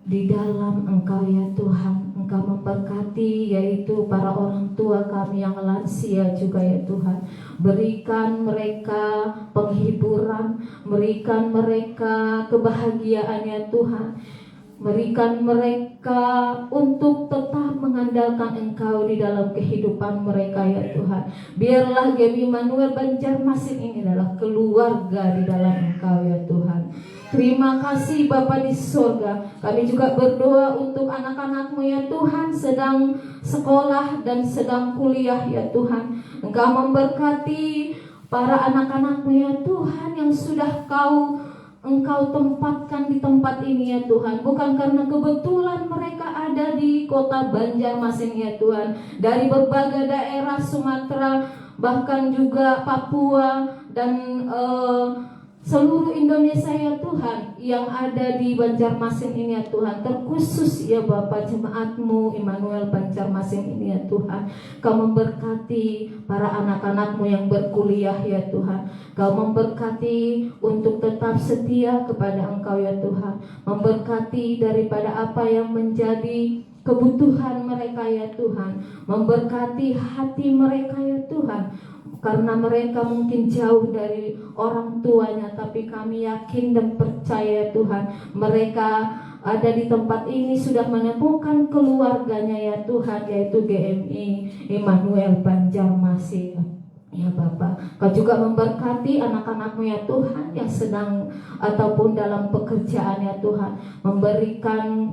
Speaker 3: di dalam Engkau ya Tuhan. Engkau memberkati yaitu para orang tua kami yang lansia juga ya Tuhan. Berikan mereka penghiburan, berikan mereka kebahagiaan ya Tuhan. Berikan mereka untuk tetap mengandalkan Engkau di dalam kehidupan mereka ya Tuhan. Biarlah Gaby Manuel Banjarmasin ini adalah keluarga di dalam Engkau ya Tuhan. Terima kasih Bapa di sorga. Kami juga berdoa untuk anak-anak-Mu ya Tuhan, sedang sekolah dan sedang kuliah ya Tuhan. Engkau memberkati para anak-anak-Mu ya Tuhan yang sudah Engkau tempatkan di tempat ini ya Tuhan. Bukan karena kebetulan mereka ada di kota Banjarmasin ya Tuhan. Dari berbagai daerah Sumatera, bahkan juga Papua dan seluruh Indonesia ya Tuhan yang ada di Banjarmasin ini ya Tuhan. Terkhusus ya Bapak jemaat-Mu Immanuel Banjarmasin ini ya Tuhan. Kau memberkati para anak-anak-Mu yang berkuliah ya Tuhan. Kau memberkati untuk tetap setia kepada Engkau ya Tuhan. Memberkati daripada apa yang menjadi kebutuhan mereka ya Tuhan. Memberkati hati mereka ya Tuhan. Karena mereka mungkin jauh dari orang tuanya, tapi kami yakin dan percaya Tuhan, mereka ada di tempat ini sudah menemukan keluarganya ya Tuhan, yaitu GMI Immanuel Banjarmasin. Ya Bapak, Kau juga memberkati anak-anak-Mu ya Tuhan yang sedang ataupun dalam pekerjaan ya Tuhan. Memberikan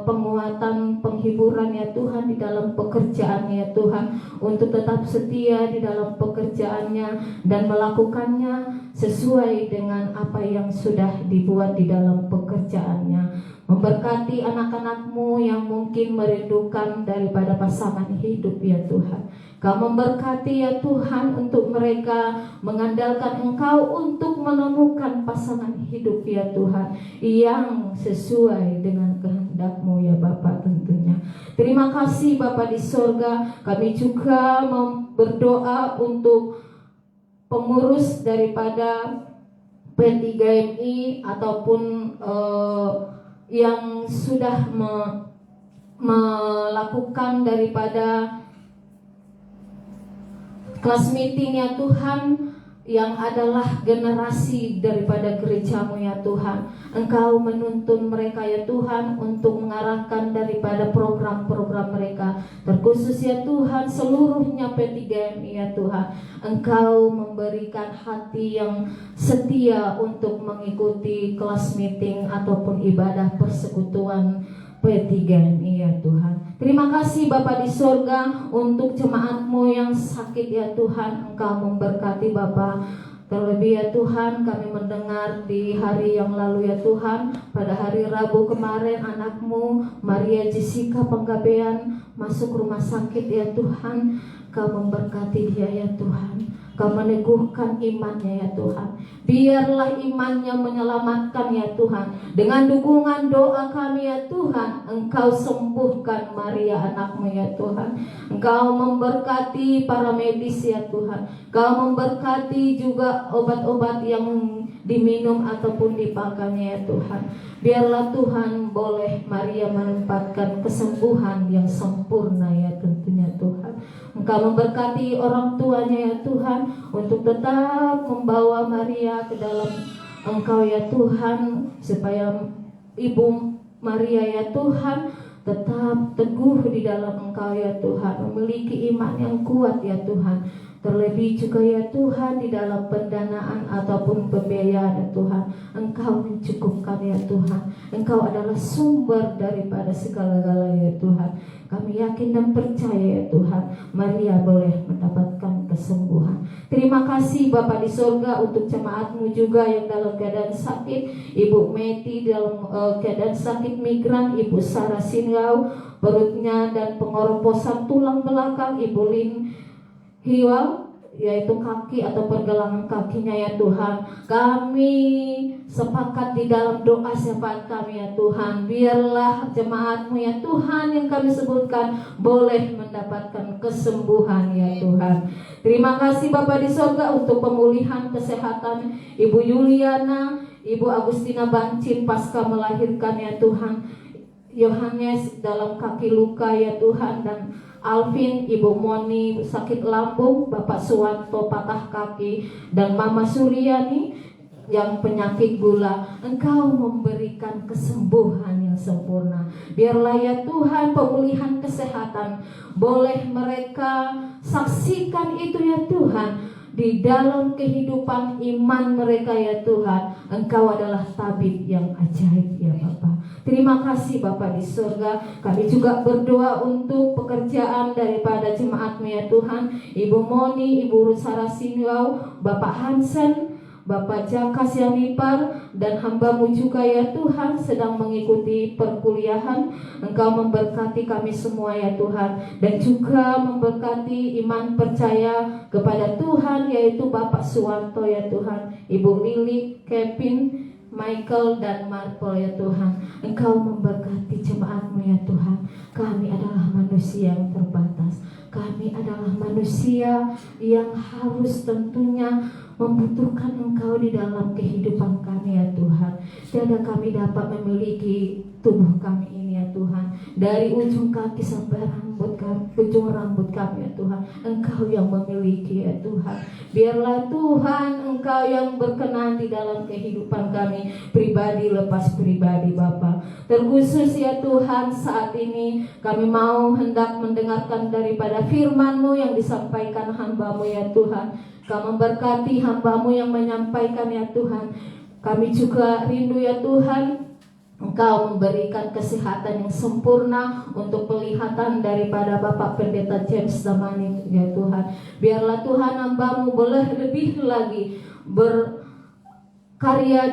Speaker 3: penguatan, penghiburan ya Tuhan di dalam pekerjaan ya Tuhan. Untuk tetap setia di dalam pekerjaannya dan melakukannya sesuai dengan apa yang sudah dibuat di dalam pekerjaannya. Memberkati anak-anak-Mu yang mungkin merindukan daripada pasangan hidup ya Tuhan. Kau memberkati ya Tuhan untuk mereka mengandalkan Engkau untuk menemukan pasangan hidup ya Tuhan yang sesuai dengan kehendak-Mu ya Bapa tentunya. Terima kasih Bapa di sorga. Kami juga berdoa untuk pengurus daripada P3MI ataupun yang sudah melakukan daripada kelas meeting ya Tuhan, yang adalah generasi daripada gereja-Mu ya Tuhan. Engkau menuntun mereka ya Tuhan untuk mengarahkan daripada program-program mereka. Terkhusus ya Tuhan seluruhnya P3MI ya Tuhan. Engkau memberikan hati yang setia untuk mengikuti kelas meeting ataupun ibadah persekutuan P3MI ya Tuhan. Terima kasih Bapa di sorga untuk jemaat-Mu yang sakit ya Tuhan. Engkau memberkati Bapa. Terlebih ya Tuhan, kami mendengar di hari yang lalu ya Tuhan, pada hari Rabu kemarin anak-Mu Maria Jessica Panggabean masuk rumah sakit ya Tuhan. Kau memberkati dia ya Tuhan. Kau meneguhkan imannya ya Tuhan. Biarlah imannya menyelamatkan ya Tuhan. Dengan dukungan doa kami ya Tuhan, Engkau sembuhkan Maria anak-Mu ya Tuhan. Engkau memberkati para medis ya Tuhan. Engkau memberkati juga obat-obat yang diminum ataupun dipakainya ya Tuhan. Biarlah Tuhan boleh Maria menempatkan kesembuhan yang sempurna ya tentunya Tuhan. Engkau memberkati orang tuanya ya Tuhan untuk tetap membawa Maria ke dalam Engkau ya Tuhan, supaya Ibu Maria ya Tuhan tetap teguh di dalam Engkau ya Tuhan, memiliki iman yang kuat ya Tuhan. Terlebih juga ya Tuhan di dalam pendanaan ataupun pembiayaan ya Tuhan, Engkau mencukupkan ya Tuhan. Engkau adalah sumber daripada segala-galanya ya Tuhan. Kami yakin dan percaya ya Tuhan, Maria boleh mendapatkan kesembuhan. Terima kasih Bapa di sorga untuk jemaat-Mu juga yang dalam keadaan sakit. Ibu Meti dalam keadaan sakit migran, Ibu Sarah Singau perutnya dan pengoroposan tulang belakang, Ibu Lin Hiwal yaitu kaki atau pergelangan kakinya ya Tuhan. Kami sepakat di dalam doa syafaat kami ya Tuhan. Biarlah jemaat-Mu ya Tuhan yang kami sebutkan boleh mendapatkan kesembuhan ya Tuhan. Terima kasih Bapa di sorga untuk pemulihan kesehatan Ibu Yuliana, Ibu Agustina Bancin pasca melahirkan ya Tuhan. Yohanes dalam kaki luka ya Tuhan, dan Alvin, Ibu Moni sakit lambung, Bapak Suwanto patah kaki, dan Mama Suryani yang penyakit gula, Engkau memberikan kesembuhan yang sempurna. Biarlah ya Tuhan pemulihan kesehatan boleh mereka saksikan itu ya Tuhan, di dalam kehidupan iman mereka ya Tuhan. Engkau adalah tabib yang ajaib ya Bapa. Terima kasih Bapa di surga. Kami juga berdoa untuk pekerjaan daripada jemaat-Mu ya Tuhan, Ibu Moni, Ibu Rusara Sinwau, Bapak Hansen, Bapak Jaka Sianipar, dan hamba-Mu juga ya Tuhan sedang mengikuti perkuliahan. Engkau memberkati kami semua ya Tuhan, dan juga memberkati iman percaya kepada Tuhan, yaitu Bapak Suwanto ya Tuhan, Ibu Lili, Kevin, Michael, dan Marco ya Tuhan. Engkau memberkati jemaat-Mu ya Tuhan. Kami adalah manusia yang terbatas. Kami adalah manusia yang harus tentunya membutuhkan Engkau di dalam kehidupan kami ya Tuhan. Tiada kami dapat memiliki tubuh kami ini ya Tuhan, dari ujung kaki sampai ujung rambut kami ya Tuhan. Engkau yang memiliki ya Tuhan. Biarlah Tuhan Engkau yang berkenan di dalam kehidupan kami, pribadi lepas pribadi Bapa. Terkhusus ya Tuhan, saat ini kami mau hendak mendengarkan daripada firman-Mu yang disampaikan hamba-Mu ya Tuhan. Kau memberkati hamba-Mu yang menyampaikan ya Tuhan. Kami juga rindu ya Tuhan, Engkau memberikan kesehatan yang sempurna untuk pelihatan daripada Bapak Pendeta James Damani ya Tuhan. Biarlah Tuhan hamba-Mu boleh lebih lagi berkarya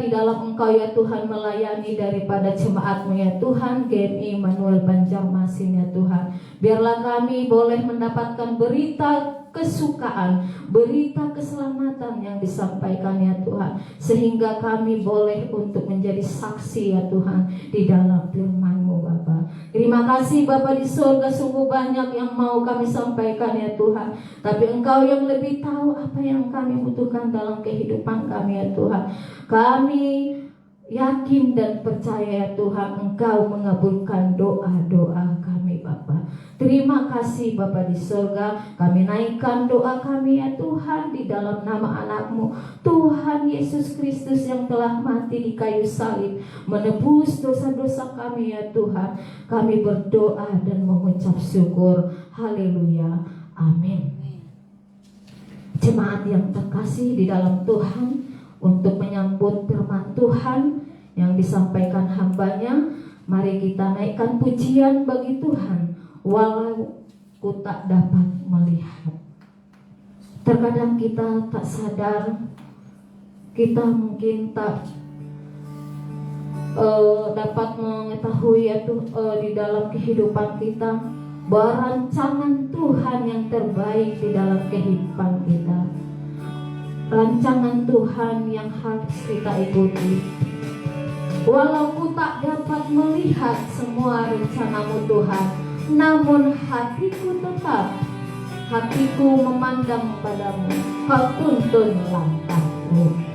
Speaker 3: di dalam Engkau ya Tuhan, melayani daripada jemaat-Mu ya Tuhan, GMI Manuel Banjarmasin ya Tuhan. Biarlah kami boleh mendapatkan berita kesukaan, berita keselamatan yang disampaikan ya Tuhan, sehingga kami boleh untuk menjadi saksi ya Tuhan di dalam firman-Mu Bapa. Terima kasih Bapa di surga, sungguh banyak yang mau kami sampaikan ya Tuhan, tapi Engkau yang lebih tahu apa yang kami butuhkan dalam kehidupan kami ya Tuhan. Kami yakin dan percaya ya Tuhan, Engkau mengabulkan doa-doa kami Bapa. Terima kasih Bapa di surga. Kami naikkan doa kami ya Tuhan di dalam nama anak-Mu Tuhan Yesus Kristus yang telah mati di kayu salib, menebus dosa-dosa kami ya Tuhan. Kami berdoa dan mengucap syukur. Haleluya. Amin. Jemaat yang terkasih di dalam Tuhan, untuk menyambut firman Tuhan yang disampaikan hamba-Nya, mari kita naikkan pujian bagi Tuhan. Walau ku tak dapat melihat. Terkadang kita tak sadar, kita mungkin tak dapat mengetahui yaitu di dalam kehidupan kita bahwa rancangan Tuhan yang terbaik di dalam kehidupan kita, rancangan Tuhan yang harus kita ikuti. Walau ku tak dapat melihat semua rencana-Mu Tuhan, namun hatiku tetap, hatiku memandang padamu. Kau tuntun langkahku.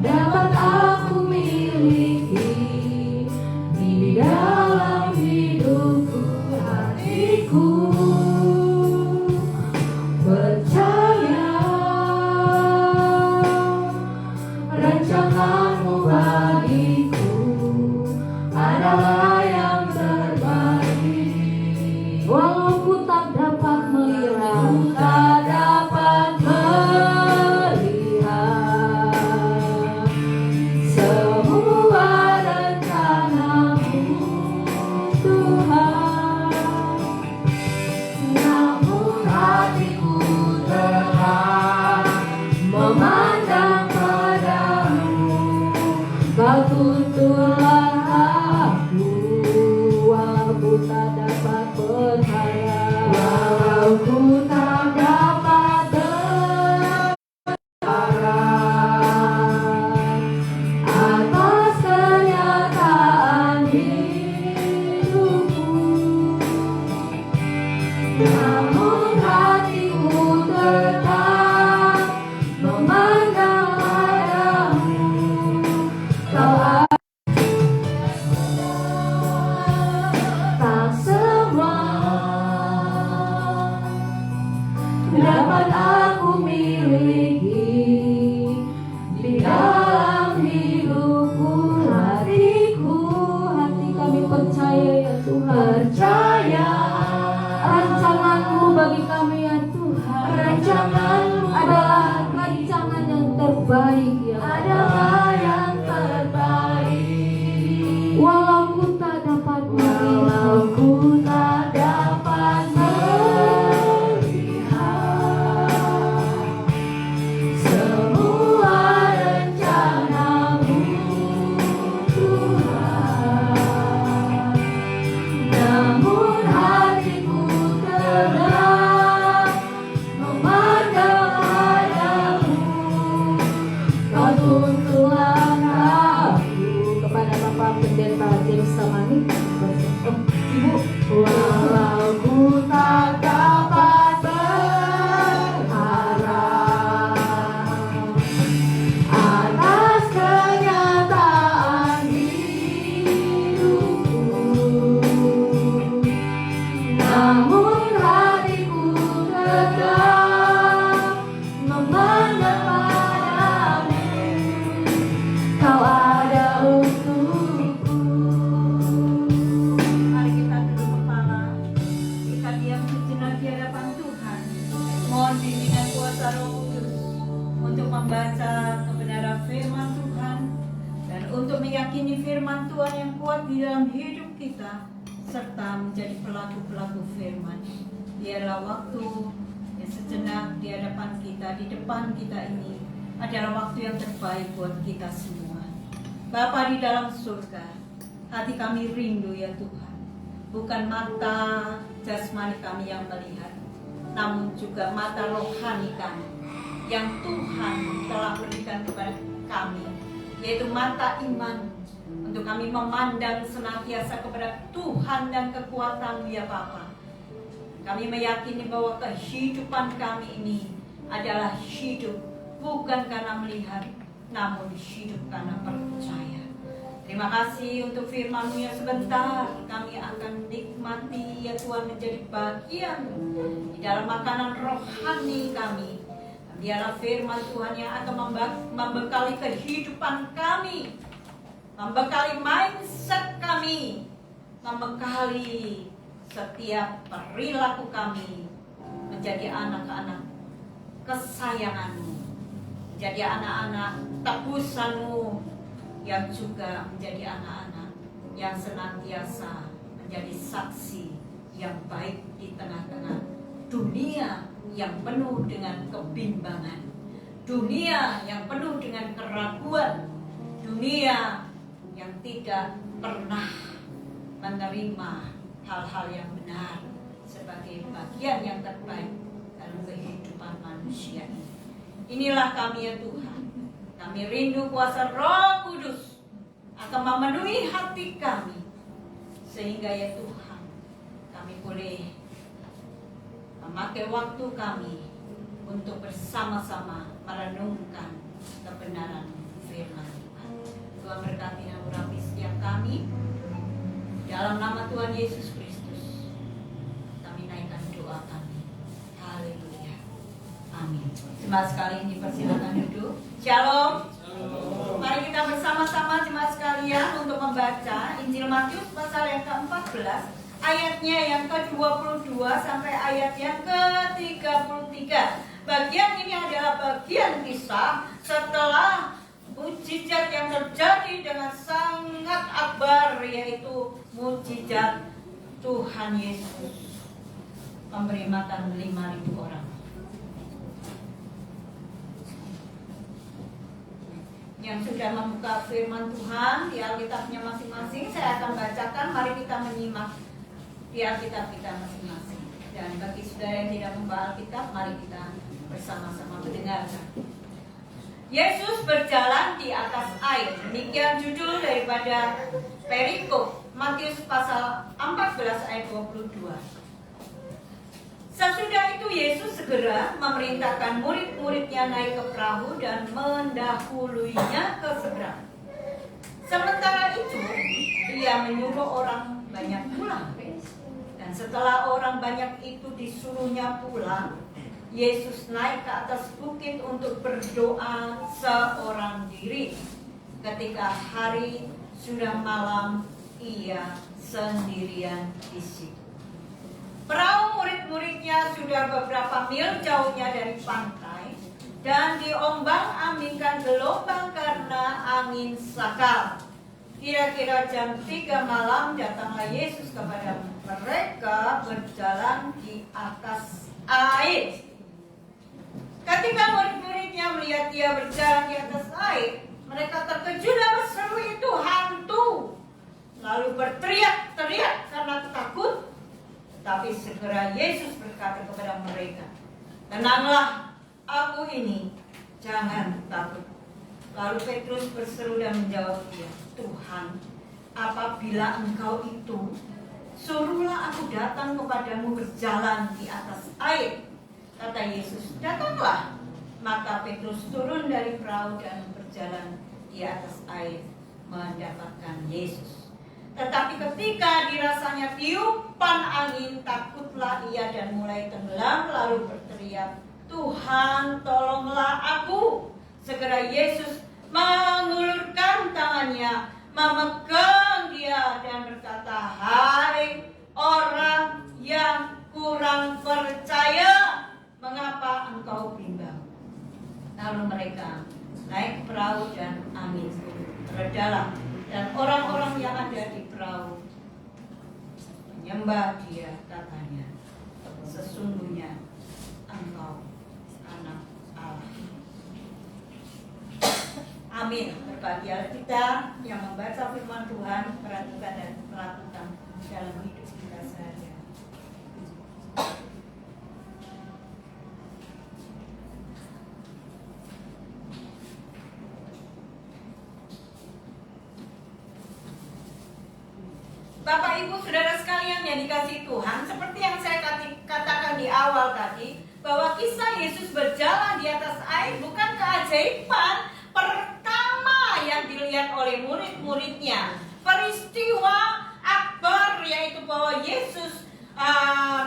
Speaker 10: Dapat aku miliki di dalam
Speaker 3: pendeta James Samani. Ibu, walau ku tak dapat berharap atas kenyataan hidupku, namun hatiku tetap memandang padamu. Kau ada untukku.
Speaker 4: Mari kita tunduk kepala, kita diam sejenak di hadapan Tuhan. Mohon bimbingan kuasa Roh Kudus untuk membaca kebenaran firman Tuhan dan untuk meyakini firman Tuhan yang kuat di dalam hidup kita serta menjadi pelaku-pelaku firman. Biarlah waktu yang sejenak di hadapan kita, di depan kita ini adalah waktu yang terbaik buat kita semua. Bapa di dalam surga, hati kami rindu ya Tuhan. Bukan mata jasmani kami yang melihat, namun juga mata rohani kami yang Tuhan telah berikan kepada kami, yaitu mata iman, untuk kami memandang senantiasa kepada Tuhan dan kekuatan-Mu ya Bapa. Kami meyakini bahwa kehidupan kami ini adalah hidup bukan karena melihat, namun hidup karena percaya. Terima kasih untuk firman-Mu yang sebentar kami akan nikmati ya Tuhan, menjadi bagian di dalam makanan rohani kami. Biarlah firman Tuhan yang akan membekali kehidupan kami, membekali mindset kami, membekali setiap perilaku kami menjadi anak-anak kesayangan-Mu, menjadi anak-anak tebusan-Mu, yang juga menjadi anak-anak yang senantiasa menjadi saksi yang baik di tengah-tengah dunia yang penuh dengan kebimbangan, dunia yang penuh dengan keraguan, dunia yang tidak pernah menerima hal-hal yang benar sebagai bagian yang terbaik dalam kehidupan manusia ini. Inilah kami ya Tuhan. Kami rindu kuasa Roh Kudus akan memenuhi hati kami, sehingga ya Tuhan, kami boleh memakai waktu kami untuk bersama-sama merenungkan kebenaran firman Tuhan. Tuhan berkati dan urapi setiap kami. Dalam nama Tuhan Yesus Kristus, kami naikkan doa kami. Haleluya. Amin. Jemaat sekalian dipersilakan duduk. Shalom. Mari kita bersama-sama jemaat sekalian untuk membaca Injil Matius pasal yang ke-14, ayatnya yang ke-22 sampai ayat yang ke-33. Bagian ini adalah bagian kisah setelah mujizat yang terjadi dengan sangat akbar, yaitu mujizat Tuhan Yesus memberi makan 5.000 orang. Yang sudah membuka firman Tuhan di Alkitabnya masing-masing, saya akan bacakan. Mari kita menyimak di Alkitab kita masing-masing. Dan bagi saudara yang tidak membaca Alkitab, mari kita bersama-sama mendengarkan. Yesus berjalan di atas air. Demikian judul daripada perikop Matius pasal 14 ayat 22. Sesudah itu Yesus segera memerintahkan murid-muridnya naik ke perahu dan mendahuluinya ke seberang. Sementara itu, ia menyuruh orang banyak pulang. Dan setelah orang banyak itu disuruhnya pulang, Yesus naik ke atas bukit untuk berdoa seorang diri. Ketika hari sudah malam, ia sendirian di situ. Perahu murid-muridnya sudah beberapa mil jauhnya dari pantai dan diombang-ambingkan gelombang karena angin sakal. Kira-kira jam 3 malam datanglah Yesus kepada mereka berjalan di atas air. Ketika murid-muridnya melihat dia berjalan di atas air, mereka terkejut dan berseru, "Itu hantu!" Lalu berteriak-teriak karena takut. Tapi segera Yesus berkata kepada mereka, "Tenanglah, aku ini, jangan takut." Lalu Petrus berseru dan menjawab dia, "Tuhan, apabila engkau itu, suruhlah aku datang kepadamu berjalan di atas air. Kata Yesus, datanglah. Maka Petrus turun dari perahu dan berjalan di atas air mendapatkan Yesus. Tetapi ketika dirasanya tiupan angin, takutlah ia dan mulai tenggelam, lalu berteriak, Tuhan, tolonglah aku. Segera Yesus mengulurkan tangannya, memegang dia dan berkata, hai orang yang kurang percaya, mengapa engkau bimbang? Lalu mereka naik ke perahu dan angin redalah, dan orang-orang yang ada di perahu menyembah dia, katanya, sesungguhnya engkau anak Allah. Amin. Berbahagialah kita yang membaca firman Tuhan, perhatikan dan melakukan dalam hidup kita sehari-hari. Bapak Ibu Saudara sekalian yang dikasihi Tuhan, seperti yang saya katakan di awal tadi, bahwa kisah Yesus berjalan di atas air bukan keajaiban pertama yang dilihat oleh murid-muridnya. Peristiwa akbar, yaitu bahwa Yesus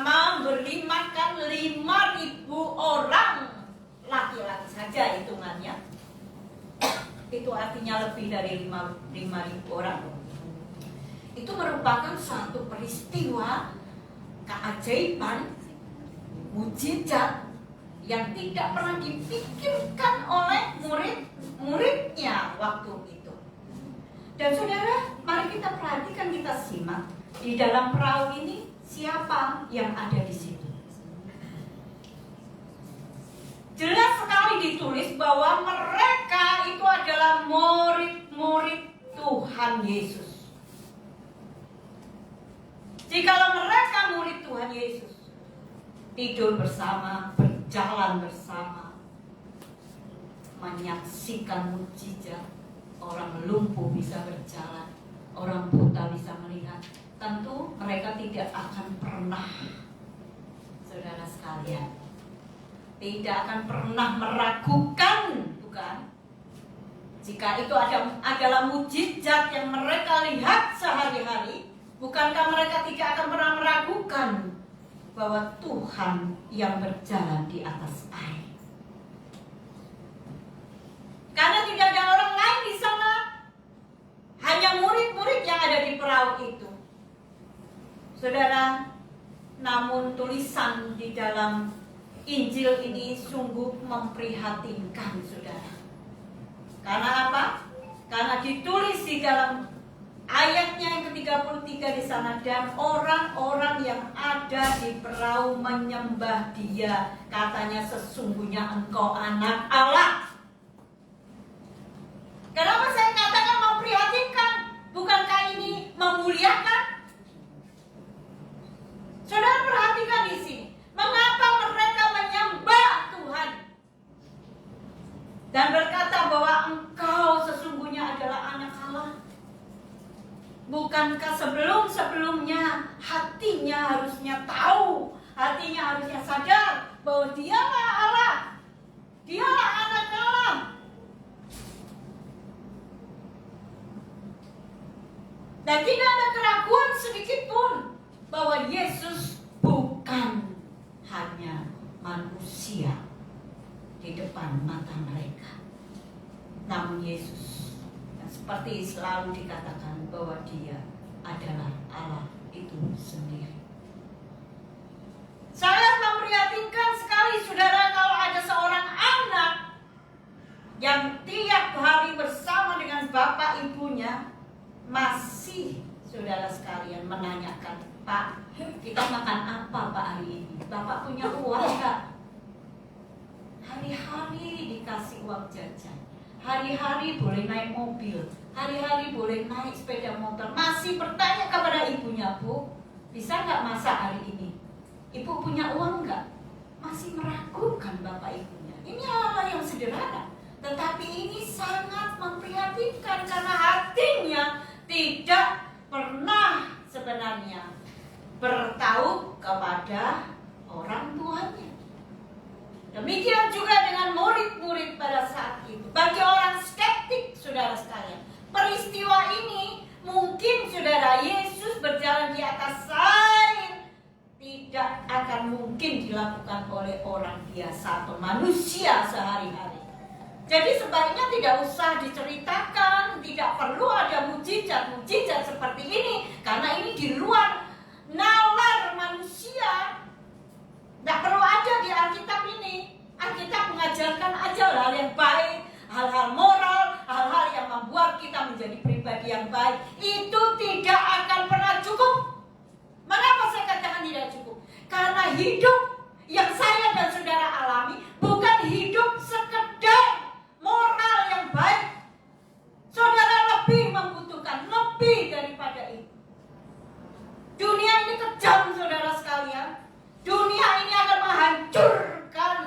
Speaker 4: memberi makan 5.000 orang laki-laki saja hitungannya. Itu artinya lebih dari 5.000 orang. Itu merupakan suatu peristiwa keajaiban, mujizat yang tidak pernah dipikirkan oleh murid-muridnya waktu itu. Dan saudara, mari kita perhatikan, kita simak di dalam perahu ini siapa yang ada di situ. Jelas sekali ditulis bahwa mereka itu adalah murid-murid Tuhan Yesus. Jikalau mereka murid Tuhan Yesus, tidur bersama, berjalan bersama, menyaksikan mujizat, orang lumpuh bisa berjalan, orang buta bisa melihat, tentu mereka tidak akan pernah, saudara sekalian, tidak akan pernah meragukan, bukan? Jika itu adalah mujizat yang mereka lihat sehari-hari, bukankah mereka tidak akan pernah meragukan bahwa Tuhan yang berjalan di atas air? Karena tidak ada orang lain di sana, hanya murid-murid yang ada di perahu itu. Saudara, namun tulisan di dalam Injil ini sungguh memprihatinkan, saudara. Karena apa? Karena ditulis di dalam ayatnya yang ke-33 di sana, dan orang-orang yang ada di perahu menyembah dia, katanya, sesungguhnya engkau anak Allah. Kenapa saya katakan memprihatinkan? Bukankah ini memuliakan? Saudara perhatikan di sini, mengapa mereka menyembah Tuhan dan berkata bahwa engkau sesungguhnya adalah anak Allah? Bukankah sebelum-sebelumnya hatinya harusnya tahu, hatinya harusnya sadar bahwa dialah Allah, dialah anak Allah? Dan tidak ada keraguan sedikit pun bahwa Yesus bukan hanya manusia di depan mata mereka, namun Yesus, seperti selalu dikatakan, bahwa dia adalah Allah itu sendiri. Sangat memprihatinkan sekali, saudara, kalau ada seorang anak yang tiap hari bersama dengan bapak ibunya masih, saudara sekalian, menanyakan, Pak, kita makan apa Pak hari ini? Bapak punya uang enggak? Hari-hari dikasih uang jajan, hari-hari boleh naik mobil, hari-hari boleh naik sepeda motor, masih bertanya kepada ibunya, Bu, bisa nggak masak hari ini? Ibu punya uang nggak? Masih meragukan bapak ibunya. Ini hal-hal yang sederhana, tetapi ini sangat memprihatinkan karena hatinya tidak pernah sebenarnya bertahu kepada orang tuanya. Demikian juga dengan murid-murid pada saat itu. Bagi orang skeptik, saudara sekalian, peristiwa ini mungkin saudara Yesus berjalan di atas air tidak akan mungkin dilakukan oleh orang biasa atau manusia sehari-hari. Jadi sebaiknya tidak usah diceritakan, tidak perlu ada mujizat-mujizat seperti ini, karena ini di luar nalar manusia. Tidak perlu ada di Alkitab ini. Alkitab mengajarkan aja hal yang baik, hal-hal moral, hal-hal yang membuat kita menjadi pribadi yang baik. Itu tidak akan pernah cukup. Mengapa saya katakan tidak cukup? Karena hidup yang saya dan saudara alami bukan hidup sekedar moral yang baik. Saudara lebih membutuhkan, lebih daripada itu. Dunia ini kejam, saudara sekalian. Dunia ini akan menghancurkan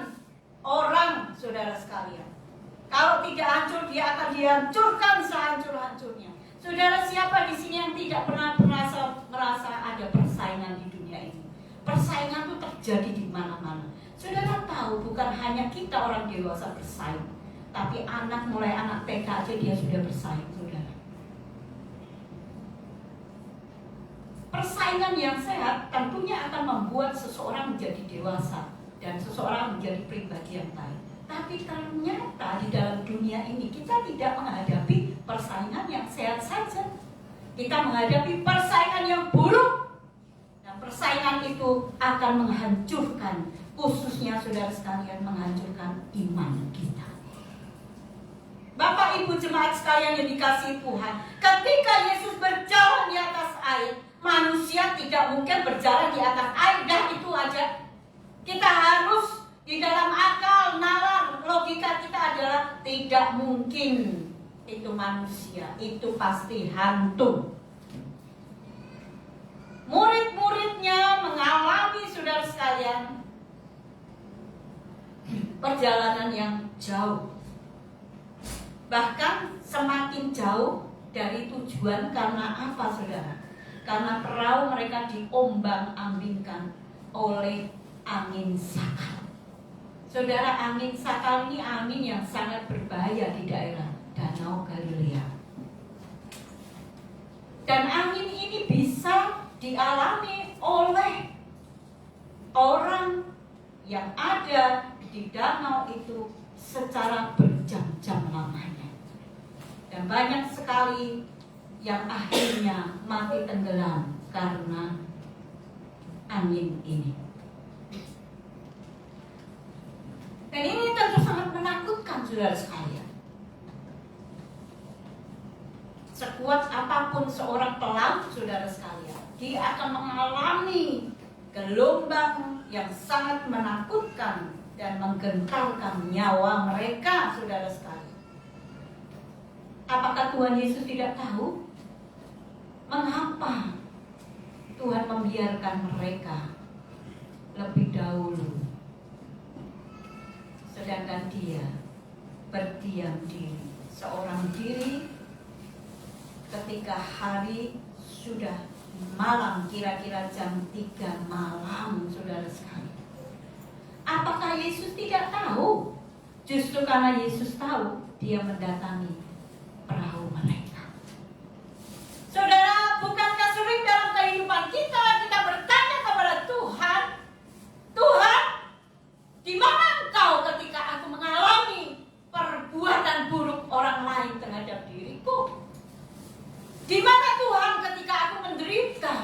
Speaker 4: orang, saudara sekalian. Kalau tidak hancur, dia akan dihancurkan sehancur-hancurnya. Saudara, siapa di sini yang tidak pernah merasa ada persaingan di dunia ini? Persaingan itu terjadi di mana-mana. Saudara tahu, bukan hanya kita orang dewasa bersaing, tapi anak, mulai anak TK aja dia sudah bersaing, saudara. Persaingan yang sehat tentunya akan membuat seseorang menjadi dewasa dan seseorang menjadi pribadi yang baik. Tapi ternyata di dalam dunia ini kita tidak menghadapi persaingan yang sehat saja. Kita menghadapi persaingan yang buruk. Dan persaingan itu akan menghancurkan, khususnya saudara sekalian, menghancurkan iman kita. Bapak Ibu jemaat sekalian yang dikasihi Tuhan, ketika Yesus berjalan di atas air, manusia tidak mungkin berjalan di atas air, dah itu aja. Kita harus di dalam akal, nalar, logika kita adalah tidak mungkin itu manusia, itu pasti hantu. Murid-muridnya mengalami, saudara sekalian, perjalanan yang jauh. Bahkan semakin jauh dari tujuan. Karena apa, saudara? Karena perahu mereka diombang-ambingkan oleh angin sakal. Saudara, angin sakal ini angin yang sangat berbahaya di daerah Danau Galilea. Dan angin ini bisa dialami oleh orang yang ada di danau itu secara berjam-jam lamanya. Dan banyak sekali yang akhirnya mati tenggelam karena angin ini. Dan ini tentu sangat menakutkan, saudara sekalian. Sekuat apapun seorang pelaut, saudara sekalian, dia akan mengalami gelombang yang sangat menakutkan dan menggentarkan nyawa mereka, saudara sekalian. Apakah Tuhan Yesus tidak tahu? Mengapa Tuhan membiarkan mereka lebih dahulu, sedangkan dia berdiam diri, seorang diri ketika hari sudah malam, kira-kira jam 3 malam, saudara sekalian. Apakah Yesus tidak tahu? Justru karena Yesus tahu, dia mendatangi perahu mereka. Saudara, bukankah sering dalam kehidupan kita bertanya kepada Tuhan, Tuhan, di mana Engkau ketika aku mengalami perbuatan buruk orang lain terhadap diriku? Di mana Tuhan ketika aku menderita?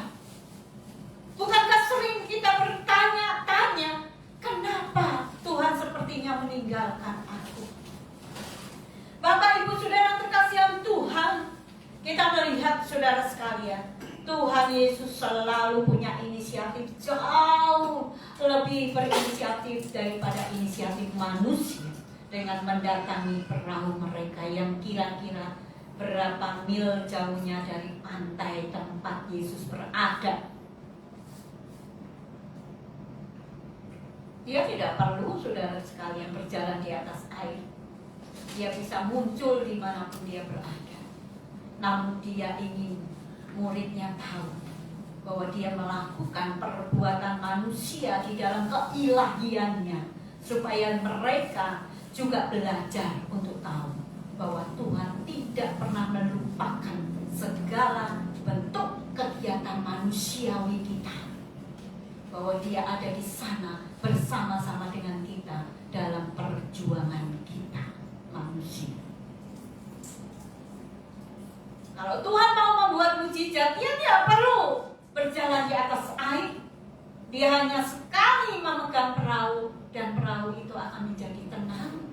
Speaker 4: Bukankah sering kita bertanya-tanya, kenapa Tuhan sepertinya meninggalkan aku? Bapak, Ibu, Saudara terkasih yang Tuhan, kita melihat, saudara sekalian, Tuhan Yesus selalu punya inisiatif jauh lebih berinisiatif daripada inisiatif manusia dengan mendatangi perahu mereka yang kira-kira berapa mil jauhnya dari pantai tempat Yesus berada. Dia tidak perlu, saudara sekalian, berjalan di atas air. Dia bisa muncul dimanapun dia berada. namun dia ingin muridnya tahu bahwa dia melakukan perbuatan manusia di dalam keilahiannya, supaya mereka juga belajar untuk tahu bahwa Tuhan tidak pernah melupakan segala bentuk kegiatan manusiawi kita, bahwa dia ada di sana bersama-sama dengan kita dalam perjuangan kita manusia. Kalau Tuhan mau membuat mujizat, dia tidak perlu berjalan di atas air. Dia hanya sekali memegang perahu, dan perahu itu akan menjadi tenang.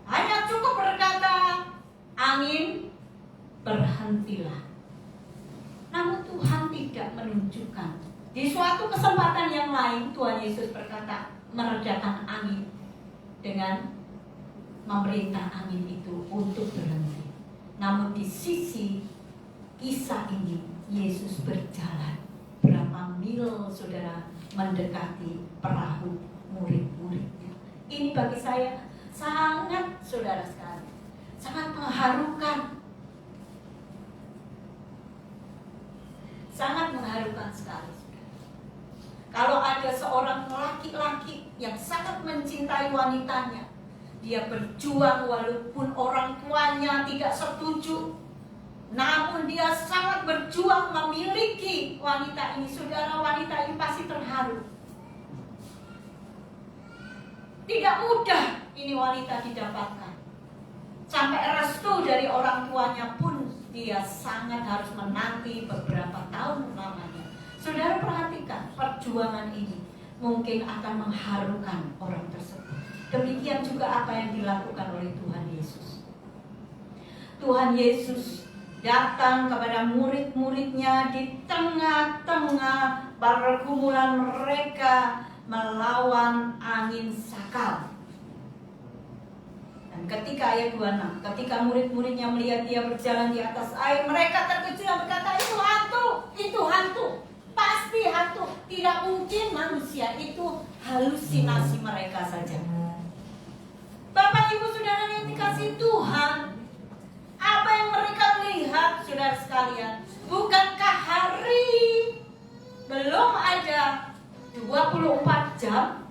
Speaker 4: Hanya cukup berkata, angin, berhentilah. Namun Tuhan tidak menunjukkan. Di suatu kesempatan yang lain, Tuhan Yesus berkata, meredakan angin dengan memerintah angin itu untuk berhenti. Namun di sisi kisah ini, Yesus berjalan berapa mil, saudara, mendekati perahu murid-muridnya. Ini bagi saya sangat, saudara sekali, sangat mengharukan. Sangat mengharukan sekali. Kalau ada seorang laki-laki yang sangat mencintai wanitanya, dia berjuang walaupun orang tuanya tidak setuju, namun dia sangat berjuang memiliki wanita ini. Saudara, wanita ini pasti terharu. Tidak mudah ini wanita didapatkan. Sampai restu dari orang tuanya pun dia sangat harus menanti beberapa tahun lamanya. Saudara, perhatikan perjuangan ini mungkin akan mengharukan orang tersebut. Demikian juga apa yang dilakukan oleh Tuhan Yesus. Tuhan Yesus datang kepada murid-muridnya di tengah-tengah pergumulan mereka melawan angin sakal. Dan ketika ayat 26, ketika murid-muridnya melihat dia berjalan di atas air, mereka terkejut dan berkata, itu hantu, pasti hantu. Tidak mungkin manusia, itu halusinasi mereka saja. Bapak, Ibu, Saudara yang dikasihi Tuhan, apa yang mereka lihat, saudara sekalian, bukankah hari belum ada 24 jam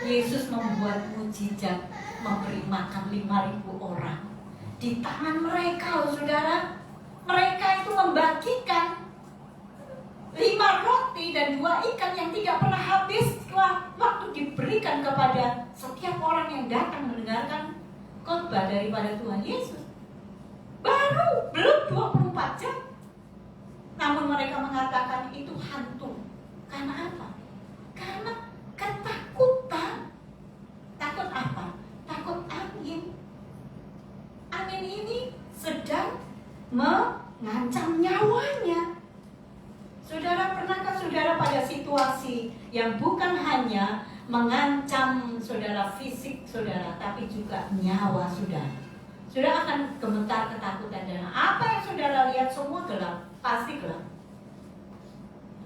Speaker 4: Yesus membuat mujizat, memberi makan 5.000 orang di tangan mereka, saudara. Mereka itu membagikan 5 roti dan 2 ikan yang tidak pernah habis waktu diberikan kepada setiap orang yang datang mendengarkan khotbah daripada Tuhan Yesus. Belum 24 jam, namun mereka mengatakan itu hantu. Karena apa? Karena ketakutan. Takut apa? Takut angin. Angin ini sedang mengancam nyawanya. Saudara, pernahkah saudara pada situasi yang bukan hanya mengancam saudara fisik saudara, tapi juga nyawa saudara? Saudara akan gemetar ketakutan, dan apa yang saudara lihat semua gelap, pasti gelap.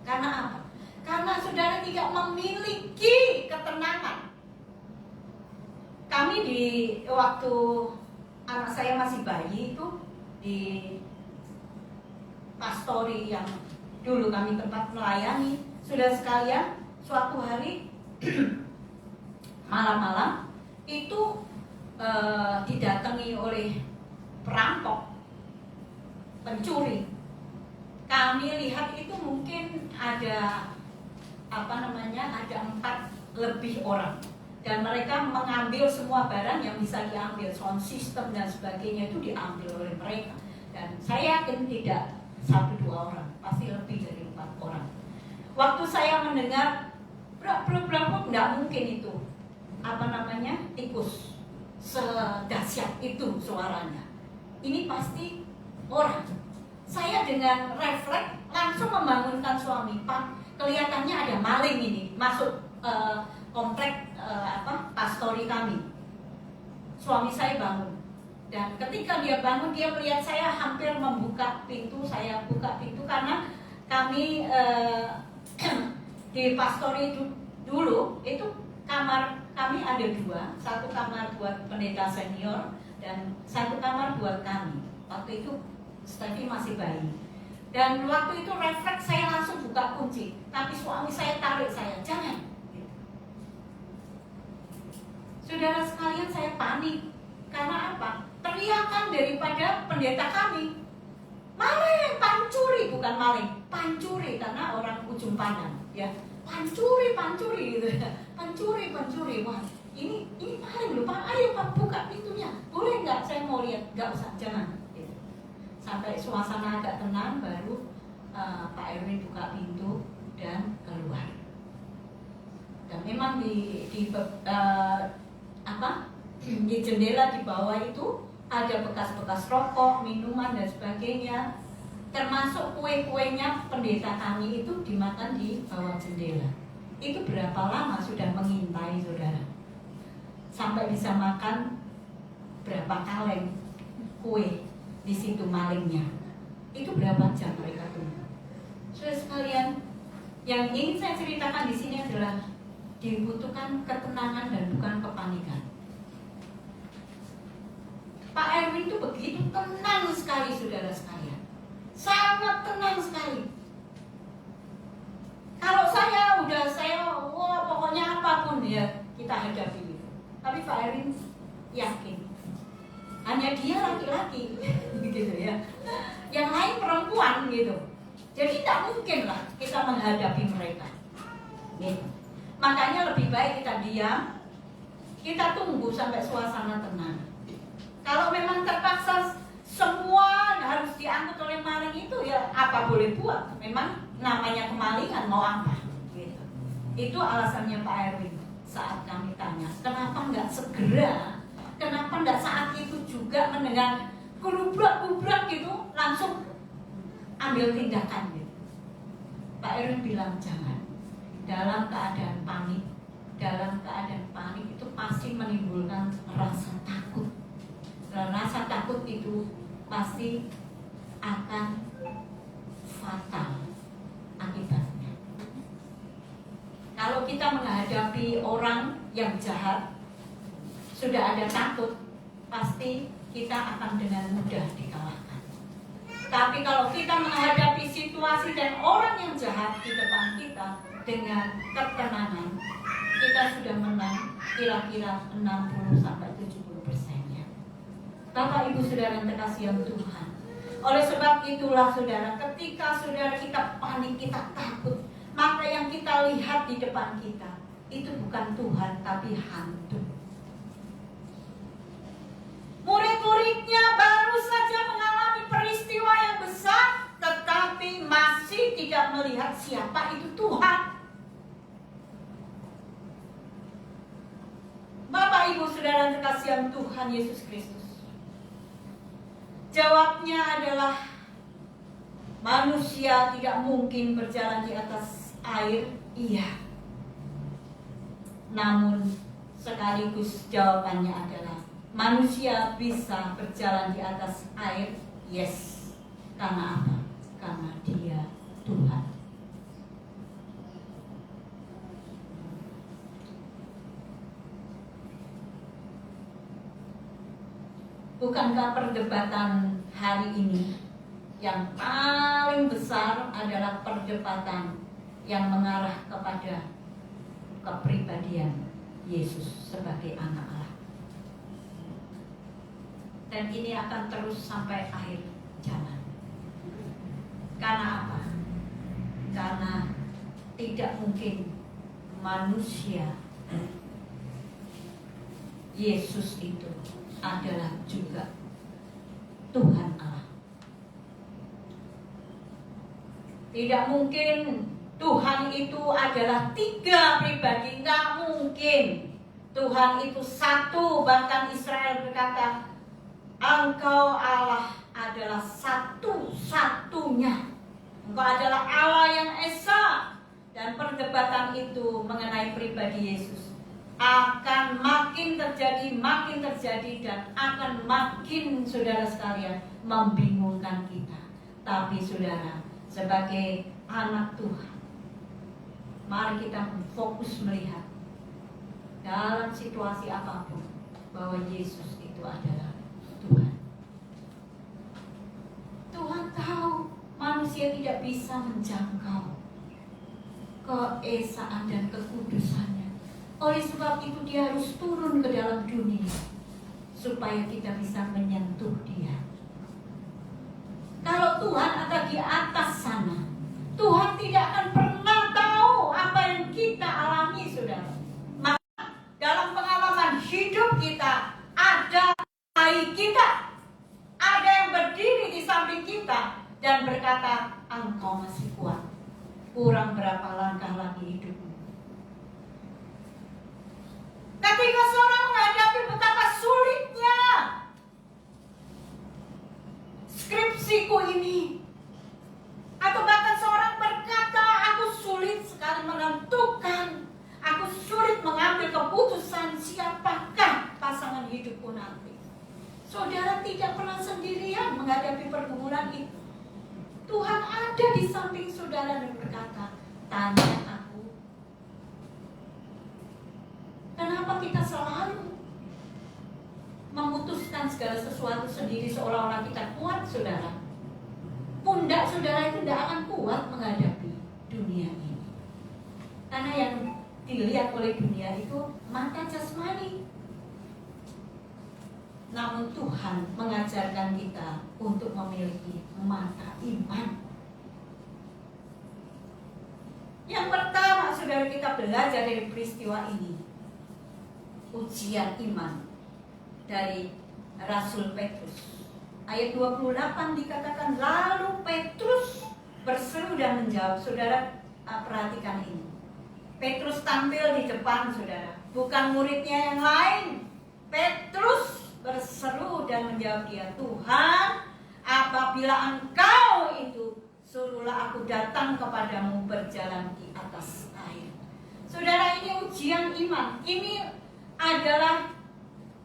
Speaker 4: Karena apa? Karena saudara tidak memiliki ketenangan. Kami di waktu anak saya masih bayi itu di pastori yang dulu kami tempat melayani, sudah sekalian, suatu hari malam-malam itu didatangi oleh perampok, pencuri. Kami lihat itu mungkin ada ada 4 lebih orang, dan mereka mengambil semua barang yang bisa diambil, sound system dan sebagainya itu diambil oleh mereka. Dan saya yakin tidak 1-2 orang, pasti lebih dari 4 orang. Waktu saya mendengar berapa, nggak mungkin itu tikus sedahsyat itu suaranya. Ini pasti orang. Saya dengan refleks langsung membangunkan suami. Pak, kelihatannya ada maling ini masuk komplek pastori kami. Suami saya bangun, dan ketika dia bangun, dia melihat saya hampir membuka pintu. Saya buka pintu karena kami di pastori dulu itu kamar kami ada 2, satu kamar buat pendeta senior dan satu kamar buat kami. Waktu itu Steffi masih bayi. Dan waktu itu refleks saya langsung buka kunci, tapi suami saya tarik saya, jangan. Saudara sekalian, saya panik. Karena apa? Teriakan daripada pendeta kami. Maling, pancuri, bukan maling, pancuri, karena orang ujung pandang, ya. Pancuri gitu ya. Pancuri. Wah, ini maling loh, Pak. Ayo Pak, buka pintunya. Boleh nggak? Saya mau lihat. Nggak usah, jangan. Gitu. Sampai suasana agak tenang, baru Pak Erwin buka pintu dan keluar. Dan memang di jendela di bawah itu ada bekas-bekas rokok, minuman dan sebagainya. Termasuk kue-kuenya pendeta kami itu dimakan di bawah jendela. Itu berapa lama sudah mengintai saudara? Sampai bisa makan berapa kaleng kue di situ malingnya. Itu berapa jam mereka tunggu? Saudara sekalian, yang ingin saya ceritakan di sini adalah dibutuhkan ketenangan dan bukan kepanikan. Pak Erwin itu begitu tenang sekali, saudara sekalian. Sangat tenang sekali. Kalau saya pokoknya apapun ya kita hadapi. Tapi Pak Erwin yakin. Hanya dia laki-laki, gitu ya. Yang lain perempuan gitu. Jadi tidak mungkin lah kita menghadapi mereka. Gitu. Makanya lebih baik kita diam, kita tunggu sampai suasana tenang. Kalau memang terpaksa semua harus diangkut oleh maling itu, ya apa boleh buat. Memang namanya kemalingan, mau apa gitu. Itu alasannya Pak Erwin. Saat kami tanya, kenapa nggak segera, kenapa nggak saat itu juga mendengar gubrak gitu, langsung ambil tindakan gitu. Pak Erwin bilang jangan. Dalam keadaan panik itu pasti menimbulkan rasa takut. Dan rasa takut itu pasti akan fatal akibatnya. Kalau kita menghadapi orang yang jahat, sudah ada takut, pasti kita akan dengan mudah dikalahkan. Tapi kalau kita menghadapi situasi dan orang yang jahat di depan kita dengan ketenangan, kita sudah menang kira-kira 60-70%-nya. Bapak Ibu Saudara yang terkasih yang Tuhan, oleh sebab itulah saudara, ketika saudara kita panik, kita takut, maka yang kita lihat di depan kita itu bukan Tuhan tapi hantu. Murid-muridnya baru saja mengalami peristiwa yang besar, tetapi masih tidak melihat siapa itu Tuhan. Bapak Ibu Saudara yang terkasih yang Tuhan Yesus Kristus, jawabnya adalah manusia tidak mungkin berjalan di atas air, iya. Namun sekaligus jawabannya adalah manusia bisa berjalan di atas air, yes. Karena apa? Karena Dia Tuhan. Bukankah perdebatan hari ini yang paling besar adalah perdebatan yang mengarah kepada kepribadian Yesus sebagai anak Allah. Dan ini akan terus sampai akhir zaman. Karena apa? Karena tidak mungkin manusia Yesus itu adalah juga Tuhan Allah. Tidak mungkin Tuhan itu adalah 3 pribadi, nggak mungkin. Tuhan itu satu, bahkan Israel berkata, Engkau Allah adalah satu-satunya. Engkau adalah Allah yang esa. Dan perdebatan itu mengenai pribadi Yesus akan makin terjadi, dan akan makin, saudara sekalian, membingungkan kita. Tapi saudara, sebagai anak Tuhan, mari kita fokus melihat dalam situasi apapun bahwa Yesus itu adalah Tuhan. Tuhan tahu manusia tidak bisa menjangkau keesaan dan kekudusannya. Oleh sebab itu dia harus turun ke dalam dunia supaya kita bisa menyentuh dia. Kalau Tuhan ada di atas sana, Tuhan tidak akan pernah tahu apa yang kita alami, saudara. Maka dalam pengalaman hidup kita ada baik kita, ada yang berdiri di samping kita dan berkata, engkau masih kuat. Kurang berapa langkah lagi hidupmu. Ketika seorang menghadapi betapa sulitnya skripsiku ini, atau bahkan seorang berkata, aku sulit sekali menentukan, aku sulit mengambil keputusan siapakah pasangan hidupku nanti. Saudara tidak pernah sendirian menghadapi pergumulan itu. Tuhan ada di samping saudara dan berkata, tanya aku. Kenapa kita selalu memutuskan segala sesuatu sendiri seolah-olah kita kuat, saudara? Pundak saudara itu tidak akan kuat menghadapi dunia ini. Karena yang dilihat oleh dunia itu mata jasmani. Namun Tuhan mengajarkan kita untuk memiliki mata iman. Yang pertama, saudara, kita belajar dari peristiwa ini, ujian iman dari Rasul Petrus. Ayat 28 dikatakan, lalu Petrus berseru dan menjawab. Saudara, perhatikan ini. Petrus tampil di depan, saudara, bukan muridnya yang lain. Petrus berseru dan menjawab dia, Tuhan, apabila engkau itu, suruhlah aku datang kepadamu berjalan di atas air. Saudara, ini ujian iman. Ini adalah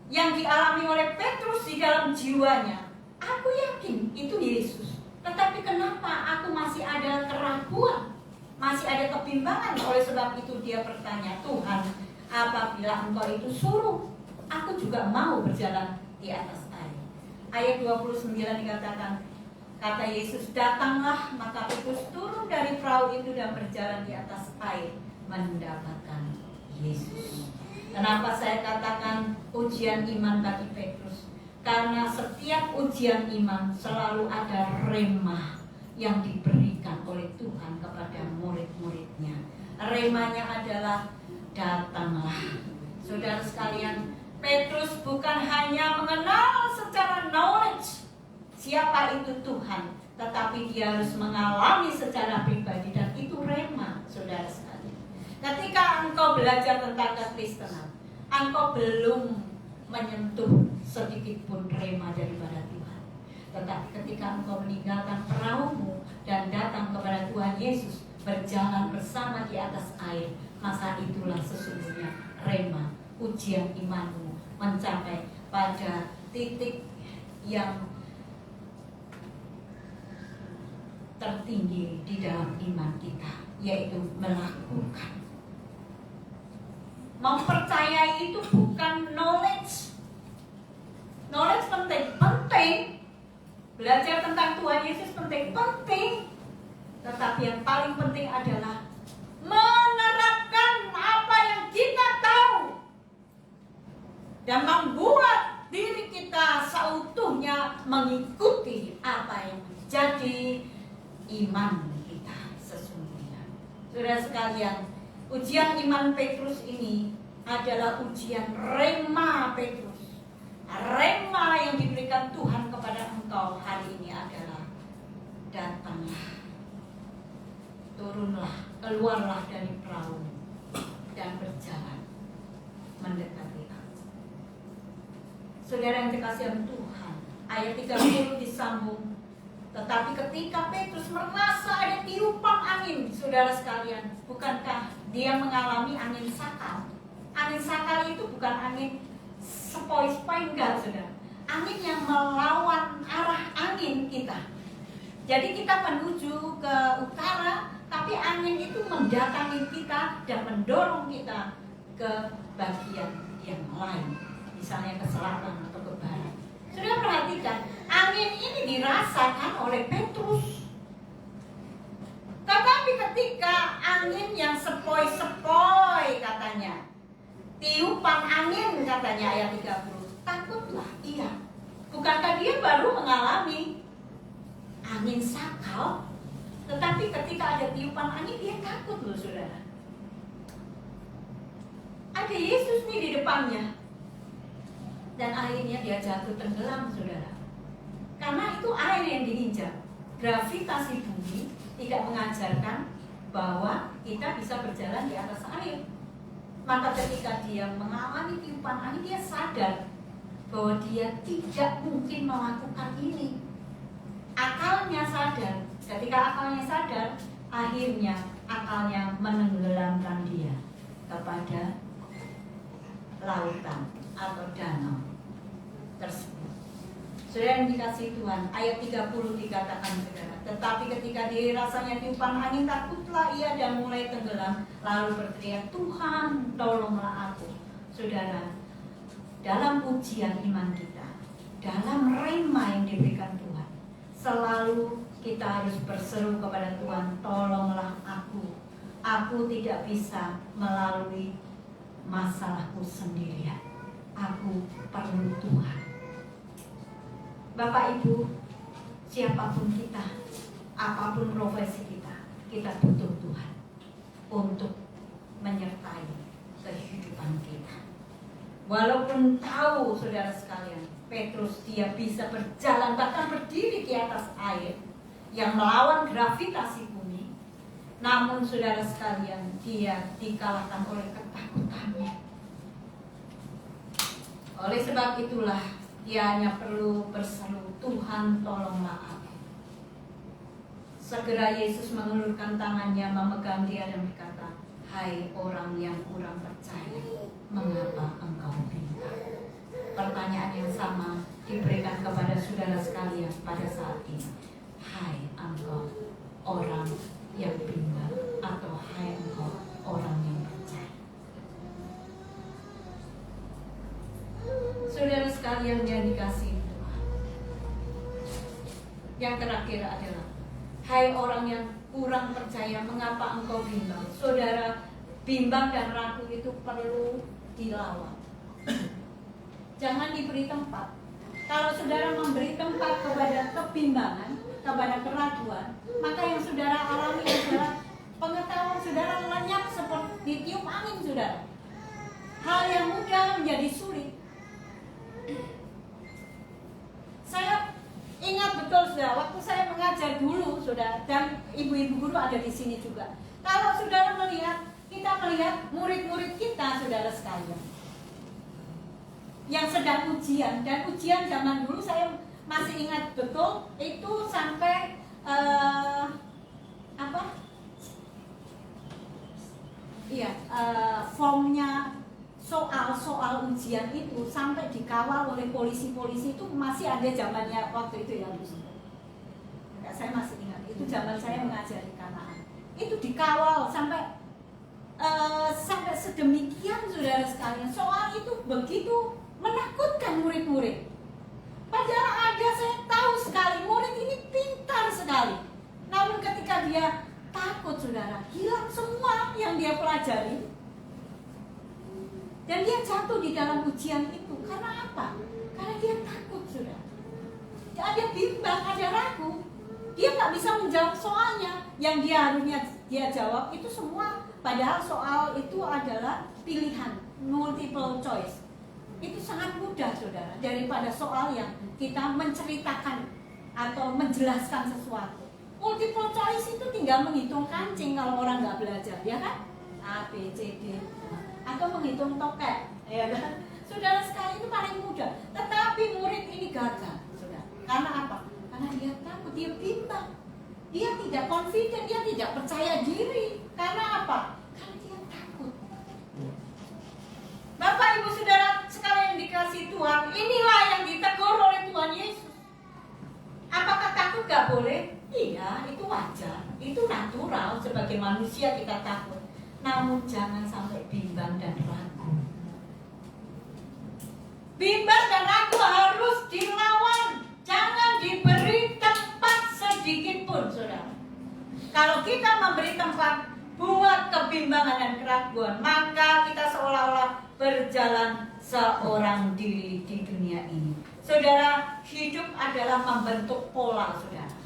Speaker 4: yang dialami oleh Petrus di dalam jiwanya. Aku yakin itu Yesus. Tetapi kenapa aku masih ada keraguan, masih ada kebimbangan? Oleh sebab itu dia bertanya, Tuhan, apabila engkau itu suruh, aku juga mau berjalan di atas air. Ayat 29 dikatakan, kata Yesus, datanglah. Maka Petrus turun dari perahu itu dan berjalan di atas air mendapatkan Yesus. Kenapa saya katakan ujian iman bagi Petrus? Karena setiap ujian iman selalu ada rema yang diberikan oleh Tuhan kepada murid-muridnya. Remanya adalah datanglah. Saudara sekalian, Petrus bukan hanya mengenal secara knowledge siapa itu Tuhan, tetapi dia harus mengalami secara pribadi, dan itu rema, saudara sekalian. Ketika engkau belajar tentang kekristenan, engkau belum menyentuh sedikit pun rema daripada Tuhan. Tetapi ketika engkau meninggalkan perahumu dan datang kepada Tuhan Yesus, berjalan bersama di atas air, maka itulah sesungguhnya rema, ujian imanmu mencapai pada titik yang tertinggi di dalam iman kita, yaitu melakukan. Mempercayai itu bukan knowledge. Knowledge penting. Belajar tentang Tuhan Yesus penting. Tetapi yang paling penting adalah menerapkan apa yang kita tahu dan membuat diri kita seutuhnya mengikuti apa yang menjadi iman kita sesungguhnya. Saudara sekalian, ujian iman Petrus ini adalah ujian rema Petrus. Rema yang diberikan Tuhan kepada engkau hari ini adalah datanglah, turunlah, keluarlah dari perahu dan berjalan mendekati aku. Saudara yang dikasihi Tuhan, ayat 30 disambung. Tetapi ketika Petrus merasa ada tiupan angin, saudara sekalian, bukankah dia mengalami angin sakal? Angin sakal itu bukan angin sepoi-sepoi, enggak, saudara. Angin yang melawan arah angin kita. Jadi kita menuju ke utara, tapi angin itu mendatangi kita dan mendorong kita ke bagian yang lain, misalnya ke selatan atau ke barat. Sudah perhatikan, angin ini dirasakan oleh Petrus. Tetapi ketika angin yang sepoi-sepoi katanya, tiupan angin katanya ayat 30, takutlah ia. Bukankah dia baru mengalami angin sakal, tetapi ketika ada tiupan angin dia takut loh saudara. Ada Yesus nih di depannya, dan akhirnya dia jatuh tenggelam saudara. Karena itu air yang diinjak. Gravitasi bumi tidak mengajarkan bahwa kita bisa berjalan di atas air. Maka ketika dia mengalami tiupan angin, dia sadar bahwa dia tidak mungkin melakukan ini. Akalnya sadar. Ketika akalnya sadar, akhirnya akalnya menenggelamkan dia kepada lautan atau danau tersebut. Saudara yang dikasihi Tuhan, ayat 30 dikatakan saudara, tetapi ketika dirasanya tiupan angin, takutlah ia dan mulai tenggelam, lalu berteriak, Tuhan tolonglah aku. Saudara, dalam ujian iman kita, dalam rema yang diberikan Tuhan, selalu kita harus berseru kepada Tuhan, tolonglah aku. Aku tidak bisa melalui masalahku sendirian. Aku perlu Tuhan. Bapak Ibu, siapapun kita, apapun profesi kita butuh Tuhan untuk menyertai kehidupan kita. Walaupun tahu saudara sekalian, Petrus dia bisa berjalan bahkan berdiri di atas air yang melawan gravitasi bumi, namun saudara sekalian dia dikalahkan oleh ketakutannya. Oleh sebab itulah dia hanya perlu berseru, Tuhan tolonglah aku. Segera Yesus mengulurkan tangannya, memegang dia dan berkata, hai orang yang kurang percaya, mengapa engkau bimbang? Pertanyaan yang sama diberikan kepada saudara sekalian pada saat ini. Hai engkau orang yang bimbang, atau hai engkau orang yang percaya? Saudara sekalian yang dikasihi Tuhan, yang terakhir adalah hai orang yang kurang percaya, mengapa engkau bimbang? Saudara, bimbang dan ragu itu perlu dilawan. Jangan diberi tempat. Kalau saudara memberi tempat kepada kebimbangan, kepada keraguan, maka yang saudara alami adalah pengetahuan saudara lenyap seperti tiup angin saudara. Hal yang mudah menjadi sulit. Saya ingat betul saudara, waktu saya mengajar dulu saudara, dan ibu-ibu guru ada di sini juga. Kalau saudara melihat, kita melihat murid-murid kita saudara sekalian yang sedang ujian, dan ujian zaman dulu saya masih ingat betul itu sampai formnya soal ujian itu sampai dikawal oleh polisi-polisi. Itu masih ada zamannya waktu itu ya Bu. Saya masih ingat itu zaman saya mengajar di Kanaan. Itu dikawal sampai sedemikian saudara sekalian. Soal itu begitu menakutkan murid-murid. Padahal saya tahu sekali murid ini pintar sekali. Namun ketika dia takut saudara, hilang semua yang dia pelajari. Dan dia jatuh di dalam ujian itu. Karena apa? Karena dia takut saudara. Ada bimbang, ada ragu. Dia nggak bisa menjawab soalnya. Yang dia harusnya dia jawab itu semua. Padahal soal itu adalah pilihan, multiple choice. Itu sangat mudah saudara, daripada soal yang kita menceritakan atau menjelaskan sesuatu. Multiple choice itu tinggal menghitung kancing kalau orang nggak belajar, ya kan? A, B, C, D, atau menghitung tokek, ya kan? Saudara sekali itu paling mudah. Tetapi murid ini gagal, saudara. Karena apa? Karena dia takut, dia bimbang, dia tidak confident, dia tidak percaya diri. Karena apa? Karena dia takut. Bapak Ibu Saudara sekalian yang dikasihi Tuhan, inilah yang ditegur oleh Tuhan Yesus. Apakah takut gak boleh? Iya, itu wajar, itu natural. Sebagai manusia kita takut. Namun jangan sampai bimbang dan ragu. Bimbang dan ragu harus dilawan, jangan diberi tempat sedikit pun, saudara. Kalau kita memberi tempat buat kebimbangan dan keraguan, maka kita seolah-olah berjalan seorang diri di dunia ini. Saudara, hidup adalah membentuk pola, saudara.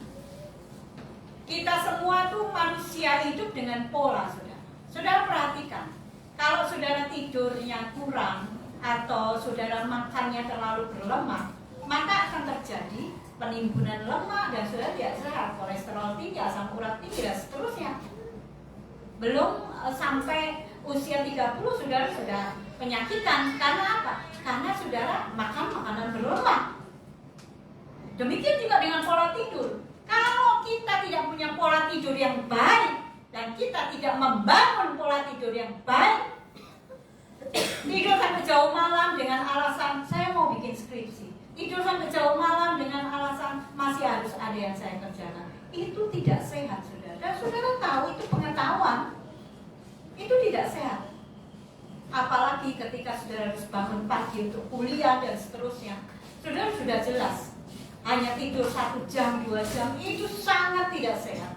Speaker 4: Kita semua tuh manusia hidup dengan pola, saudara. Saudara perhatikan, kalau saudara tidurnya kurang atau saudara makannya terlalu berlemak, maka akan terjadi penimbunan lemak dan saudara tidak sehat, kolesterol tinggi, asam urat tinggi dan seterusnya. Belum sampai usia 30 saudara sudah penyakitan. Karena apa? Karena saudara makan makanan berlemak. Demikian juga dengan pola tidur. Kalau kita tidak punya pola tidur yang baik dan kita tidak membangun pola tidur yang baik, tidur sampai jauh malam dengan alasan saya mau bikin skripsi, tidur sampai jauh malam dengan alasan masih harus ada yang saya kerjakan, itu tidak sehat, saudara. Dan saudara tahu itu pengetahuan, itu tidak sehat. Apalagi ketika saudara harus bangun pagi untuk kuliah dan seterusnya, saudara sudah jelas hanya tidur 1 jam, 2 jam, itu sangat tidak sehat.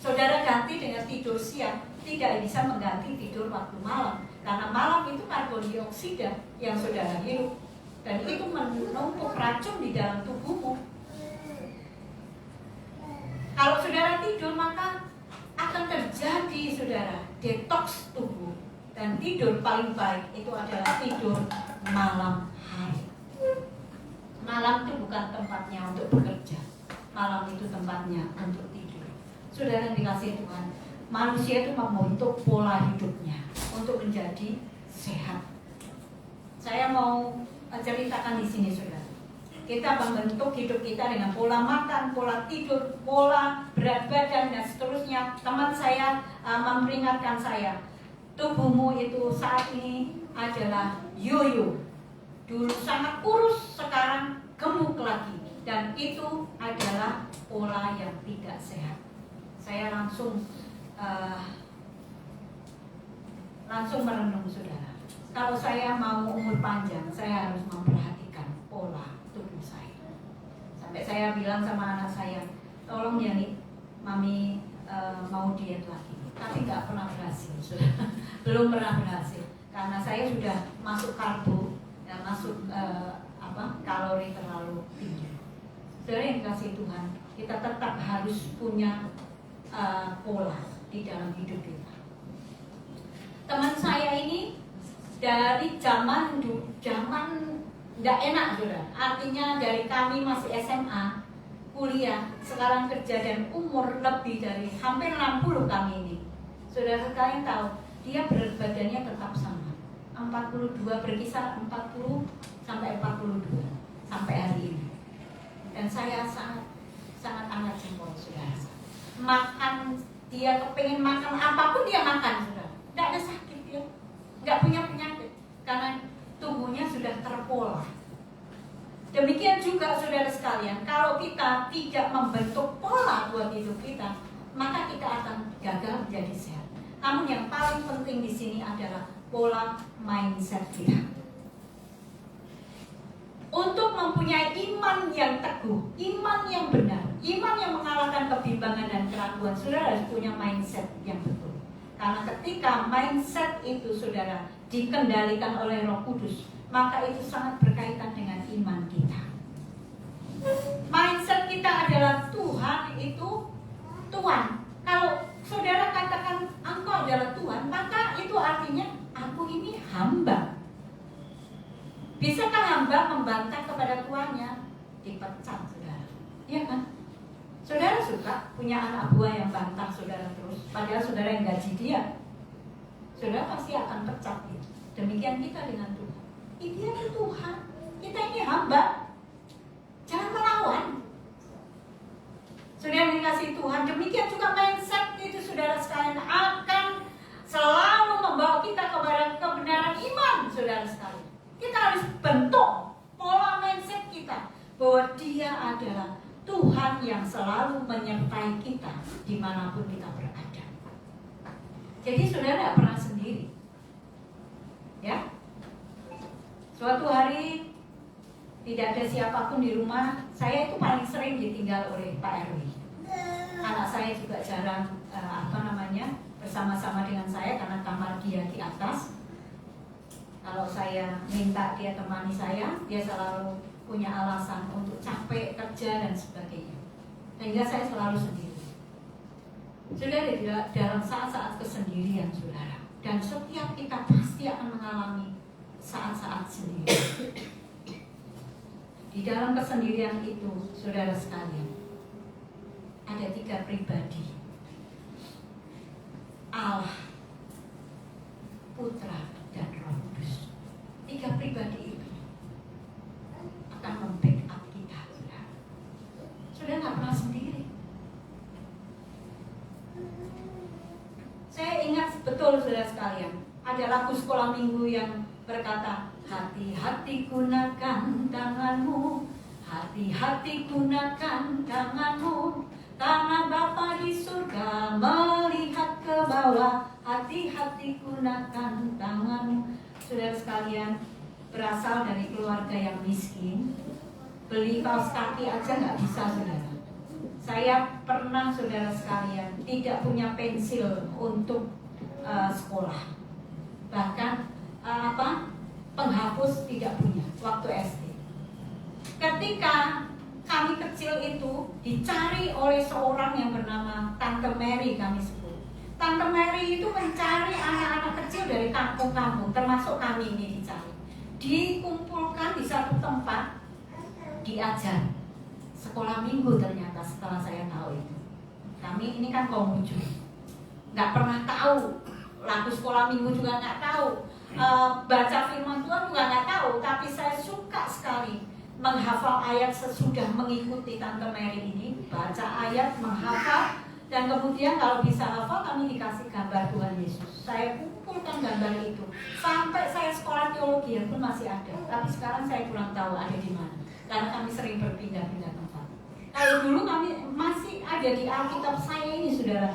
Speaker 4: Saudara ganti dengan tidur siang, tidak bisa mengganti tidur waktu malam. Karena malam itu karbon dioksida yang saudara hirup, dan itu menumpuk racun di dalam tubuhmu. Kalau saudara tidur, maka akan terjadi, saudara, detoks tubuh. Dan tidur paling baik itu adalah tidur malam hari. Malam itu bukan tempatnya untuk bekerja, malam itu tempatnya untuk tidur. Saudara yang dikasihi Tuhan, manusia itu membentuk pola hidupnya untuk menjadi sehat. Saya mau ceritakan di sini, saudara. Kita membentuk hidup kita dengan pola makan, pola tidur, pola berat badan dan seterusnya. Teman saya memperingatkan saya, tubuhmu itu saat ini adalah yoyo. Dulu sangat kurus, sekarang gemuk lagi. Dan itu adalah pola yang tidak sehat. Saya langsung merenung, saudara. Kalau saya mau umur panjang, saya harus memperhatikan pola tubuh saya. Sampai saya bilang sama anak saya, tolong ya nih, mami mau diet lagi. Tapi nggak pernah berhasil, saudara. Belum pernah berhasil. Karena saya sudah masuk karbo, dan masuk kalori terlalu tinggi. Saudara yang dikasihi Tuhan, kita tetap harus punya pola di dalam hidup kita. Teman saya ini dari zaman tidak enak, saudara. Artinya dari kami masih SMA, kuliah, sekarang kerja dan umur lebih dari hampir 60 kami ini. Saudara sekalian tahu, dia berat badannya tetap sama. 42, berkisar 40 sampai 42 sampai hari ini. Dan saya sangat amat jempol, saudara. Makan, dia kepengen makan apapun dia makan, saudara. Tidak ada sakit dia, nggak punya penyakit karena tubuhnya sudah terpola. Demikian juga saudara sekalian, kalau kita tidak membentuk pola buat hidup kita, maka kita akan gagal menjadi sehat. Namun yang paling penting di sini adalah pola mindset kita. Untuk mempunyai iman yang teguh, iman yang benar, iman yang mengalahkan kebimbangan dan keraguan, saudara harus punya mindset yang betul. Karena ketika mindset itu, saudara, dikendalikan oleh Roh Kudus, maka itu sangat berkaitan dengan iman kita. Mindset kita adalah Tuhan itu Tuhan. Kalau saudara katakan engkau adalah Tuhan, maka itu artinya aku ini hamba. Bisakah hamba membantah kepada tuannya? Dipecat, saudara. Iya kan? Saudara suka punya anak buah yang bantah saudara terus, padahal saudara yang gaji dia. Saudara pasti akan pecat gitu. Demikian kita dengan Tuhan. Dia itu Tuhan, kita ini hamba. Jangan melawan. Saudara yang dikasihi Tuhan, demikian juga mindset itu, saudara sekalian, akan selalu membawa kita kepada kebenaran iman, saudara sekalian. Kita harus bentuk pola mindset kita bahwa Dia adalah Tuhan yang selalu menyertai kita dimanapun kita berada. Jadi saudara tidak pernah sendiri. Ya, suatu hari tidak ada siapapun di rumah, saya itu paling sering ditinggal oleh Pak RW. Anak saya juga jarang bersama-sama dengan saya karena kamar dia di atas. Kalau saya minta dia temani saya, dia selalu punya alasan untuk capek kerja dan sebagainya. Sehingga saya selalu sendiri. Saudara, dalam saat-saat kesendirian, saudara, dan setiap kita pasti akan mengalami saat-saat sendiri. Di dalam kesendirian itu, saudara sekalian, ada 3 pribadi: Allah, Putra, dan Roh Kudus. 3 pribadi itu akan membackup kita, saudara. Saudara nggak pernah sendiri. Saya ingat betul, saudara sekalian, ada lagu sekolah minggu yang berkata, hati-hati gunakan tanganmu, hati-hati gunakan tanganmu, karena Bapa di surga melihat ke bawah, hati-hati gunakan tanganmu. Saudara sekalian, berasal dari keluarga yang miskin, beli kaos kaki aja nggak bisa, saudara. Saya pernah, saudara sekalian, tidak punya pensil untuk sekolah, bahkan penghapus tidak punya waktu SD. Ketika kami kecil itu dicari oleh seorang yang bernama Tante Mary, kami sebut. Tante Mary itu mencari anak-anak kecil dari kampung-kampung, termasuk kami ini dicari. Dikumpulkan di satu tempat, diajar sekolah minggu. Ternyata setelah saya tahu itu, kami ini kan kaum muncul, nggak pernah tahu lagu sekolah minggu, juga nggak tahu baca firman Tuhan, juga nggak tahu. Tapi saya suka sekali menghafal ayat sesudah mengikuti Tante Mary ini, baca ayat, menghafal, dan kemudian kalau bisa hafal kami dikasih gambar Tuhan Yesus. Saya kumpulkan gambar itu sampai saya sekolah teologi pun masih ada. Tapi sekarang saya kurang tahu ada di mana, karena kami sering berpindah-pindah tempat. Kalau dulu kami masih ada di Alkitab saya ini, saudara,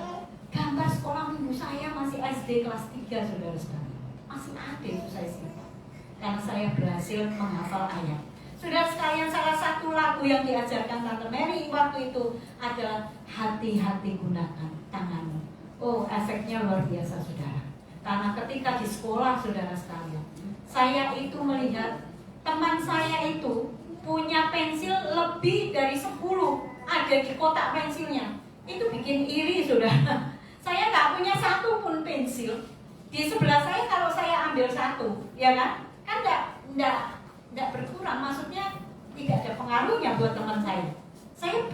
Speaker 4: gambar sekolah minggu saya masih SD kelas 3, saudara sekalian. Masih ada itu, saya simpan, karena saya berhasil menghafal ayat. Saudara sekalian, salah satu lagu yang diajarkan Tante Mary waktu itu adalah hati-hati gunakan tanganmu. Oh, efeknya luar biasa, saudara. Karena ketika di sekolah, saudara sekalian, saya itu melihat teman saya itu punya pensil lebih dari 10 ada di kotak pensilnya. Itu bikin iri, saudara. Saya nggak punya 1 pun pensil. Di sebelah saya kalau saya ambil 1, ya kan? Kan nggak berkurang, maksudnya tidak ada pengaruhnya buat teman saya. Saya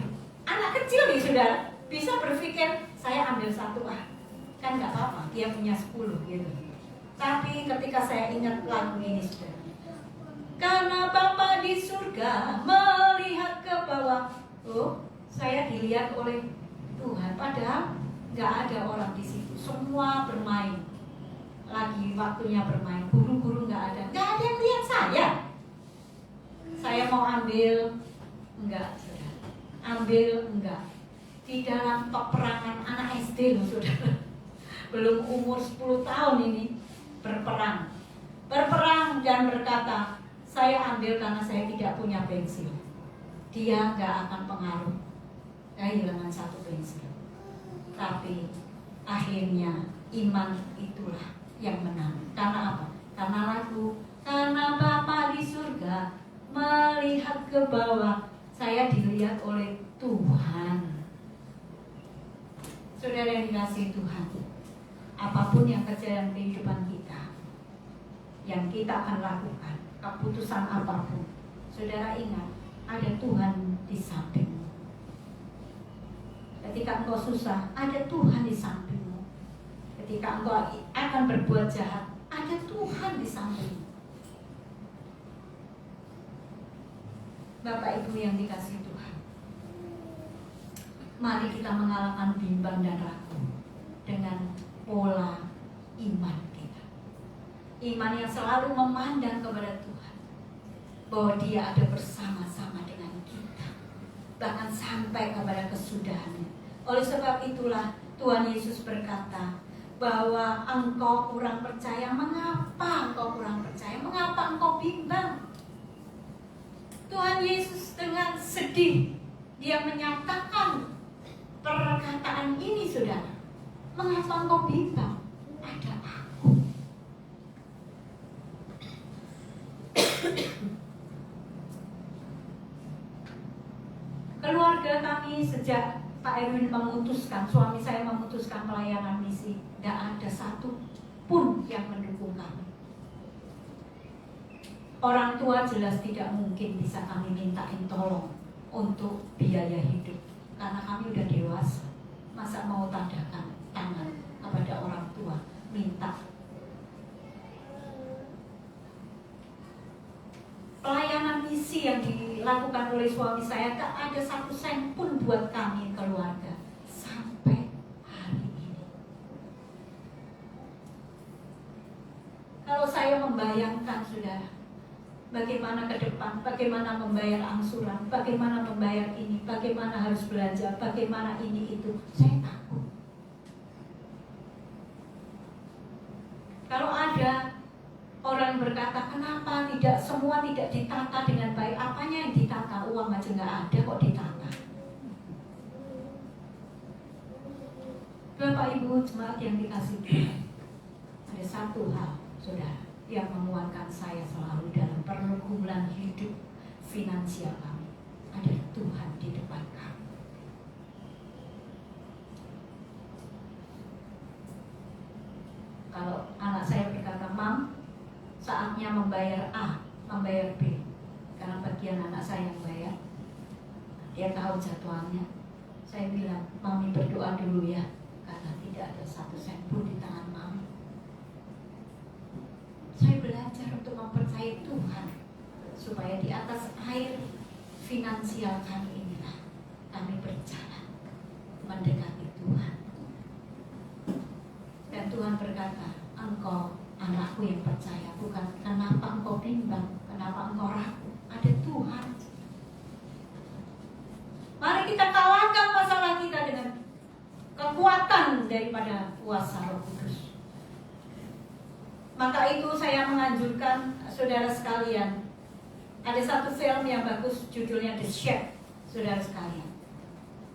Speaker 4: anak kecil nih, saudara, bisa berpikir saya ambil 1, kan nggak apa-apa, dia punya 10 gitu. Tapi ketika saya ingat lagu ini, saudara, karena Bapa di surga melihat ke bawah, oh, saya dilihat oleh Tuhan, padahal nggak ada orang di situ, semua bermain. Lagi waktunya bermain, guru-guru nggak ada yang lihat saya. Saya mau ambil, enggak, saudara. Ambil, enggak. Di dalam peperangan anak SD loh, saudara. Belum umur 10 tahun ini, berperang dan berkata, saya ambil karena saya tidak punya pensil. Dia enggak akan pengaruh, kehilangan 1 pensil. Tapi akhirnya iman itulah yang menang. Karena apa? Karena lagu, karena Bapa di surga melihat ke bawah, saya dilihat oleh Tuhan. Saudara yang dikasihi Tuhan, apapun yang terjadi dalam kehidupan kita, yang kita akan lakukan, keputusan apapun, saudara ingat, ada Tuhan di sampingmu. Ketika engkau susah, ada Tuhan di sampingmu. Ketika engkau akan berbuat jahat, ada Tuhan di sampingmu. Bapak Ibu yang dikasihi Tuhan, mari kita mengalahkan bimbang dan ragu dengan pola iman kita. Iman yang selalu memandang kepada Tuhan, bahwa Dia ada bersama-sama dengan kita, bahkan sampai kepada kesudahannya. Oleh sebab itulah Tuhan Yesus berkata bahwa engkau kurang percaya. Mengapa engkau kurang percaya? Mengapa engkau bimbang? Tuhan Yesus dengan sedih dia menyatakan perkataan ini, saudara. Mengapa engkau bimbang? Ada aku. Keluarga kami sejak Pak Erwin memutuskan, suami saya memutuskan pelayanan misi, tidak ada satu pun yang mendukung kami. Orang tua jelas tidak mungkin bisa kami mintain tolong untuk biaya hidup, karena kami udah dewasa. Masa mau tadakan tangan kepada orang tua minta. Pelayanan misi yang dilakukan oleh suami saya tak ada satu sen pun buat kami keluarga sampai hari ini. Kalau saya membayangkan, saudara, bagaimana ke depan, bagaimana membayar angsuran, bagaimana membayar ini, bagaimana harus belanja, bagaimana ini itu, saya takut. Kalau ada orang berkata, kenapa tidak semua tidak ditata dengan baik? Apanya yang ditata? Uang aja nggak ada kok ditata. Bapak Ibu jemaat yang dikasihi Tuhan, ada satu hal, saudara, yang memuatkan saya selalu dalam pergumulan hidup finansial kami. Ada Tuhan di depan kami. Kalau anak saya berkata, Mam, saatnya membayar A, membayar B, karena bagian anak saya yang bayar, dia tahu jadwalnya. Saya bilang, Mami berdoa dulu ya, karena tidak ada satu sen pun di tangan Mami. Saya belajar untuk mempercayai Tuhan, supaya di atas air finansial kami inilah kami berjalan mendekati Tuhan. Dan Tuhan berkata, engkau anakku yang percaya, bukan kenapa engkau bimbang, kenapa engkau ragu, ada Tuhan. Mari kita kalahkan masalah kita dengan kekuatan daripada kuasa Roh Kudus. Maka itu saya menganjurkan saudara sekalian, ada satu film yang bagus judulnya The Chef, saudara sekalian.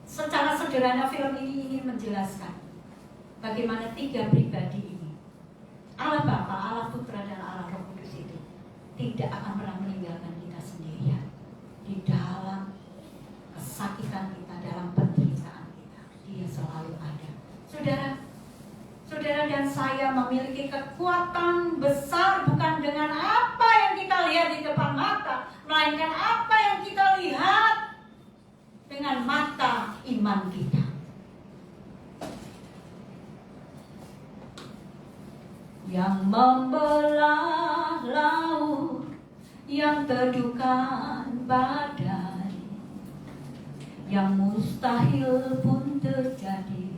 Speaker 4: Secara sederhana film ini ingin menjelaskan bagaimana tiga pribadi ini, Allah Bapa, Allah Putra, dan Allah Roh Kudus itu tidak akan pernah meninggalkan kita sendirian di dalam kesakitan kita, dalam penderitaan kita. Dia selalu ada. Saudara dan saya memiliki kekuatan besar bukan dengan apa yang kita lihat di depan mata, melainkan apa yang kita lihat dengan mata iman kita. Yang membelah laut, yang teduhkan badai, yang mustahil pun terjadi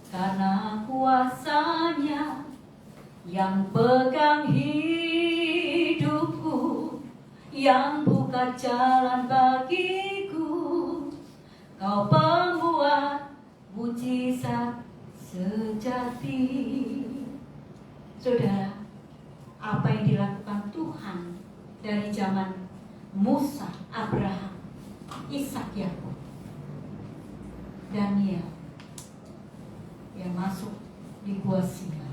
Speaker 4: karena kuasanya, yang pegang hidupku, yang buka jalan bagiku. Kau pembuat mujizat sejati. Saudara, apa yang dilakukan Tuhan dari zaman Musa, Abraham, Ishak, Yakub, Daniel yang masuk di gua singa,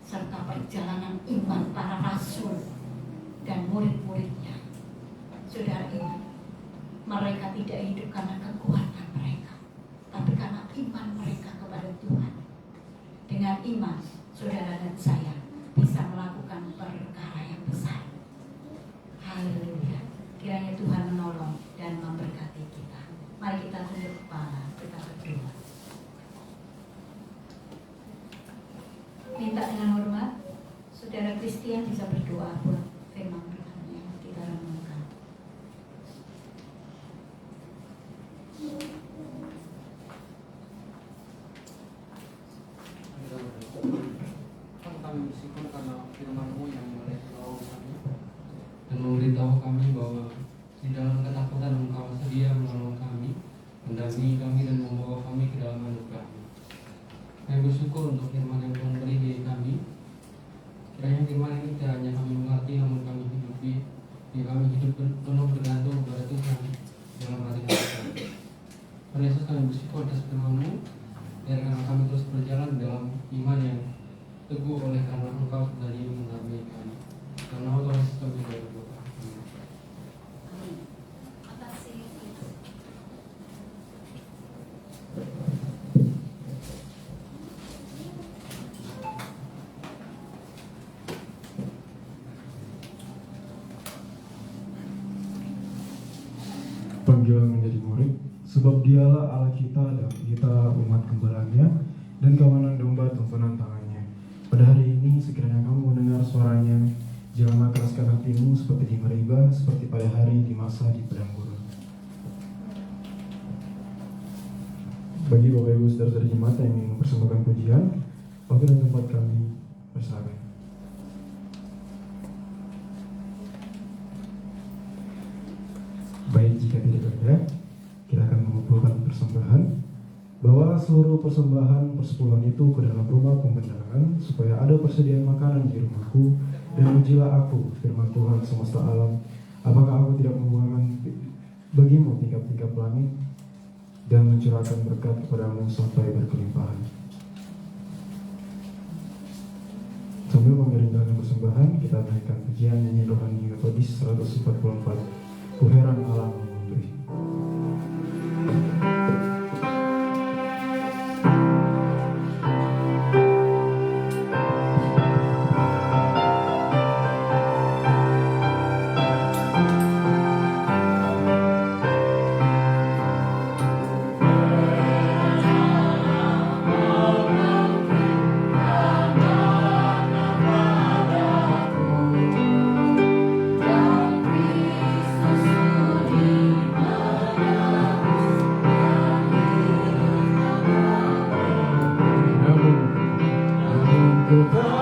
Speaker 4: serta perjalanan iman para rasul dan murid-muridnya. Saudara, ingat, mereka tidak hidup karena kekuatan mereka, tapi karena iman mereka kepada Tuhan. Dengan iman, saudara dan saya bisa melakukan perkara yang besar. Haleluya. Kiranya Tuhan menolong dan memberkati kita. Mari kita tunduk kepala, kita berdoa. Minta dengan hormat, saudara Kristian bisa berdoa buat firman Tuhan yang kita renungkan.
Speaker 1: Kami bersyukur karena firman-Mu yang boleh membawa kami dan memberitahu kami bahwa di dalam ketakutan Engkau sedia menolong kami, mendampingi kami dan membawa kami ke dalam anugerah-Mu. Kami bersyukur untuk firman yang Tuhan beri di kami. Kiranya firman ini tidak hanya kami mengerti, namun kami hidupi, yang kami hidup penuh bergantung kepada Tuhan dalam hati kami. Pada Yesus kami bersyukur atas firman-Mu, dan karena kami terus berjalan dalam iman yang teguh oleh karena Engkau tadi mendampingi kami. Karena Allah Yesus kami berdoa. Amin.
Speaker 10: Panggilan menjadi murid, sebab dialah Allah kita dan kita umat gembalanya dan kawanan domba tumpuan tangannya. Pada hari ini sekiranya kamu mendengar suaranya, janganlah keraskan hatimu seperti di Meribah, seperti pada hari di masa di padang gurun. Bagi Bapak Ibu saudara-saudara jemaat yang ingin mempersembahkan pujian, waktu dan tempat kami persilakan. Baik, jika tidak ada, kita akan mengumpulkan persembahan, bahwa seluruh persembahan persepuluhan itu ke dalam rumah pembendaharaan, supaya ada persediaan makanan di rumahku, dan ujilah aku, firman Tuhan semesta alam, apakah aku tidak membuangkan bagimu tingkap-tingkap langit, dan mencurahkan berkat kepadamu sampai berkelimpahan. Sambil mengiringkan persembahan, kita naikkan pujian nyanyi rohani metodis 144. Ku heran Allah memberi.
Speaker 11: Tuhan.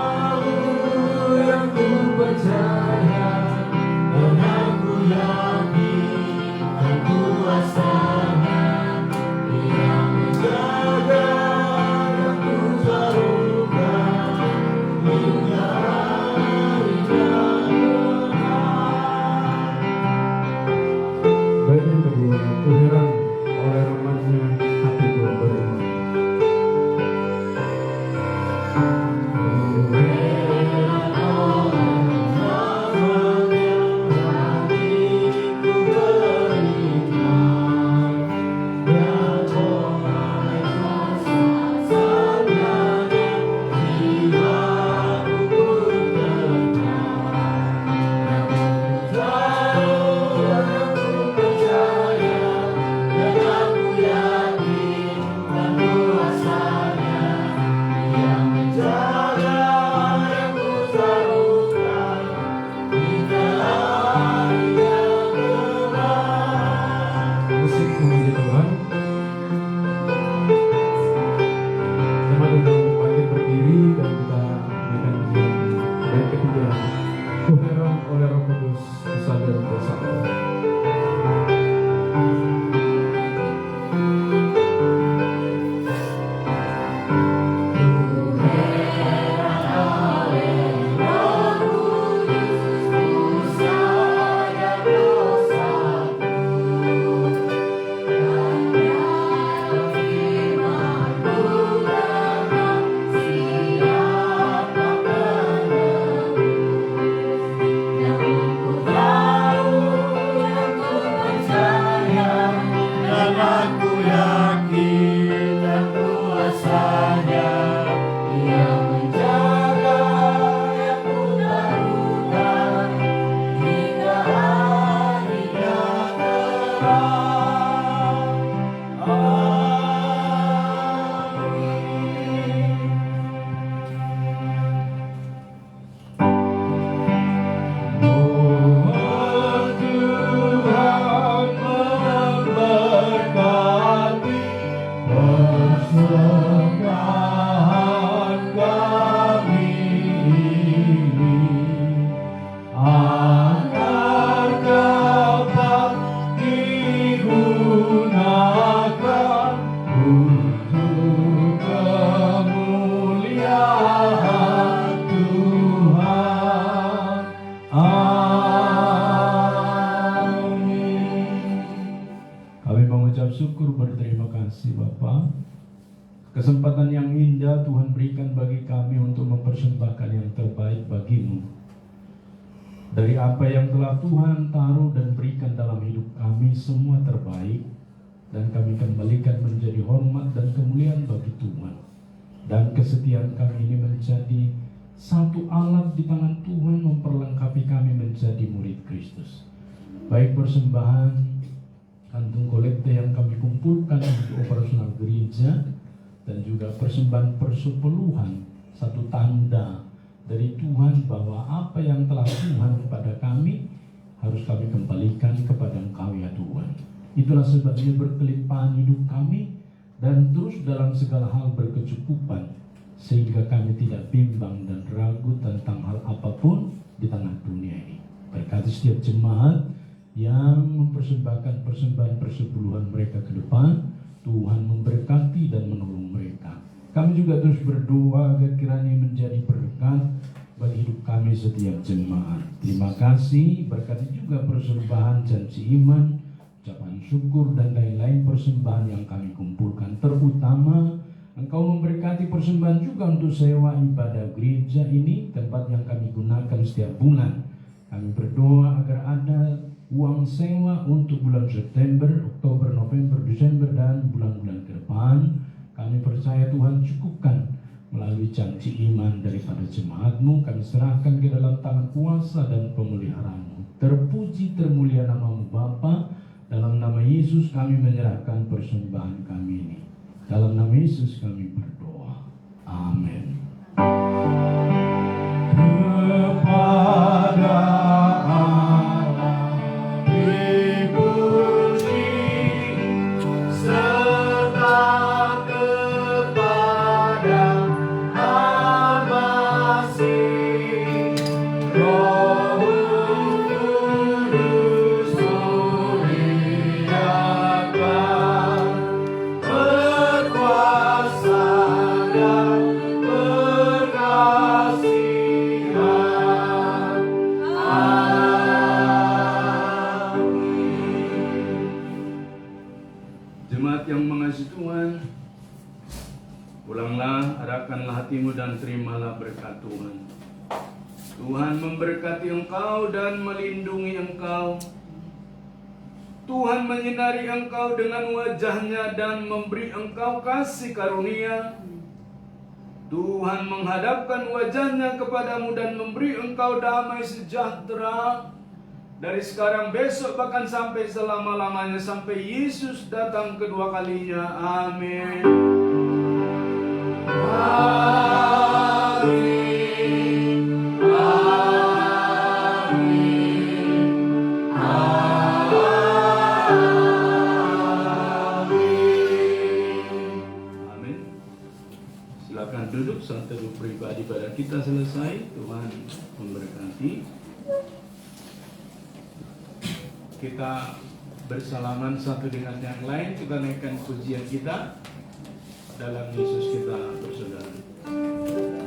Speaker 6: kasih Bapa. Kesempatan yang indah Tuhan berikan bagi kami untuk mempersembahkan yang terbaik bagi-Mu. Dari apa yang telah Tuhan taruh dan berikan dalam hidup kami, semua terbaik, dan kami kembalikan menjadi hormat dan kemuliaan bagi Tuhan. Dan kesetiaan kami ini menjadi satu alat di tangan Tuhan memperlengkapi kami menjadi murid Kristus. Baik persembahan kantung kolekte yang kami kumpulkan untuk operasional gereja, dan juga persembahan persepuluhan, satu tanda dari Tuhan bahwa apa yang telah Tuhan kepada kami harus kami kembalikan kepada Engkau ya Tuhan. Itulah sebabnya berkelimpahan hidup kami dan terus dalam segala hal berkecukupan, sehingga kami tidak bimbang dan ragu tentang hal apapun di tengah dunia ini. Berkati setiap jemaat yang mempersembahkan persembahan persepuluhan mereka ke depan, Tuhan memberkati dan menolong mereka. Kami juga terus berdoa agar kiranya menjadi berkat bagi hidup kami setiap jemaat. Terima kasih, berkati juga persembahan janji iman, ucapan syukur dan lain-lain persembahan yang kami kumpulkan. Terutama Engkau memberkati persembahan juga untuk sewa ibadah gereja ini, tempat yang kami gunakan setiap bulan. Kami berdoa agar ada uang sewa untuk bulan September, Oktober, November, Desember, dan bulan-bulan ke depan. Kami percaya Tuhan cukupkan melalui janji iman daripada jemaat-Mu. Kami serahkan ke dalam tangan kuasa dan pemeliharaan-Mu. Terpuji termulia nama-Mu Bapa. Dalam nama Yesus kami menyerahkan persembahan kami ini. Dalam nama Yesus kami berdoa. Amin. Kepada hatimu dan terimalah berkat Tuhan. Tuhan memberkati engkau dan melindungi engkau. Tuhan menyinari engkau dengan wajah-Nya dan memberi engkau kasih karunia. Tuhan menghadapkan wajah-Nya kepadamu dan memberi engkau damai sejahtera dari sekarang, besok, bahkan sampai selama-lamanya, sampai Yesus datang kedua kalinya. Amin. Amin. Amin. Amin. Silakan duduk, saat teduh pribadi pada kita selesai. Tuhan memberkati. Kita bersalaman satu dengan yang lain. Kita naikkan pujian kita. Dalam Yesus kita bersaudara.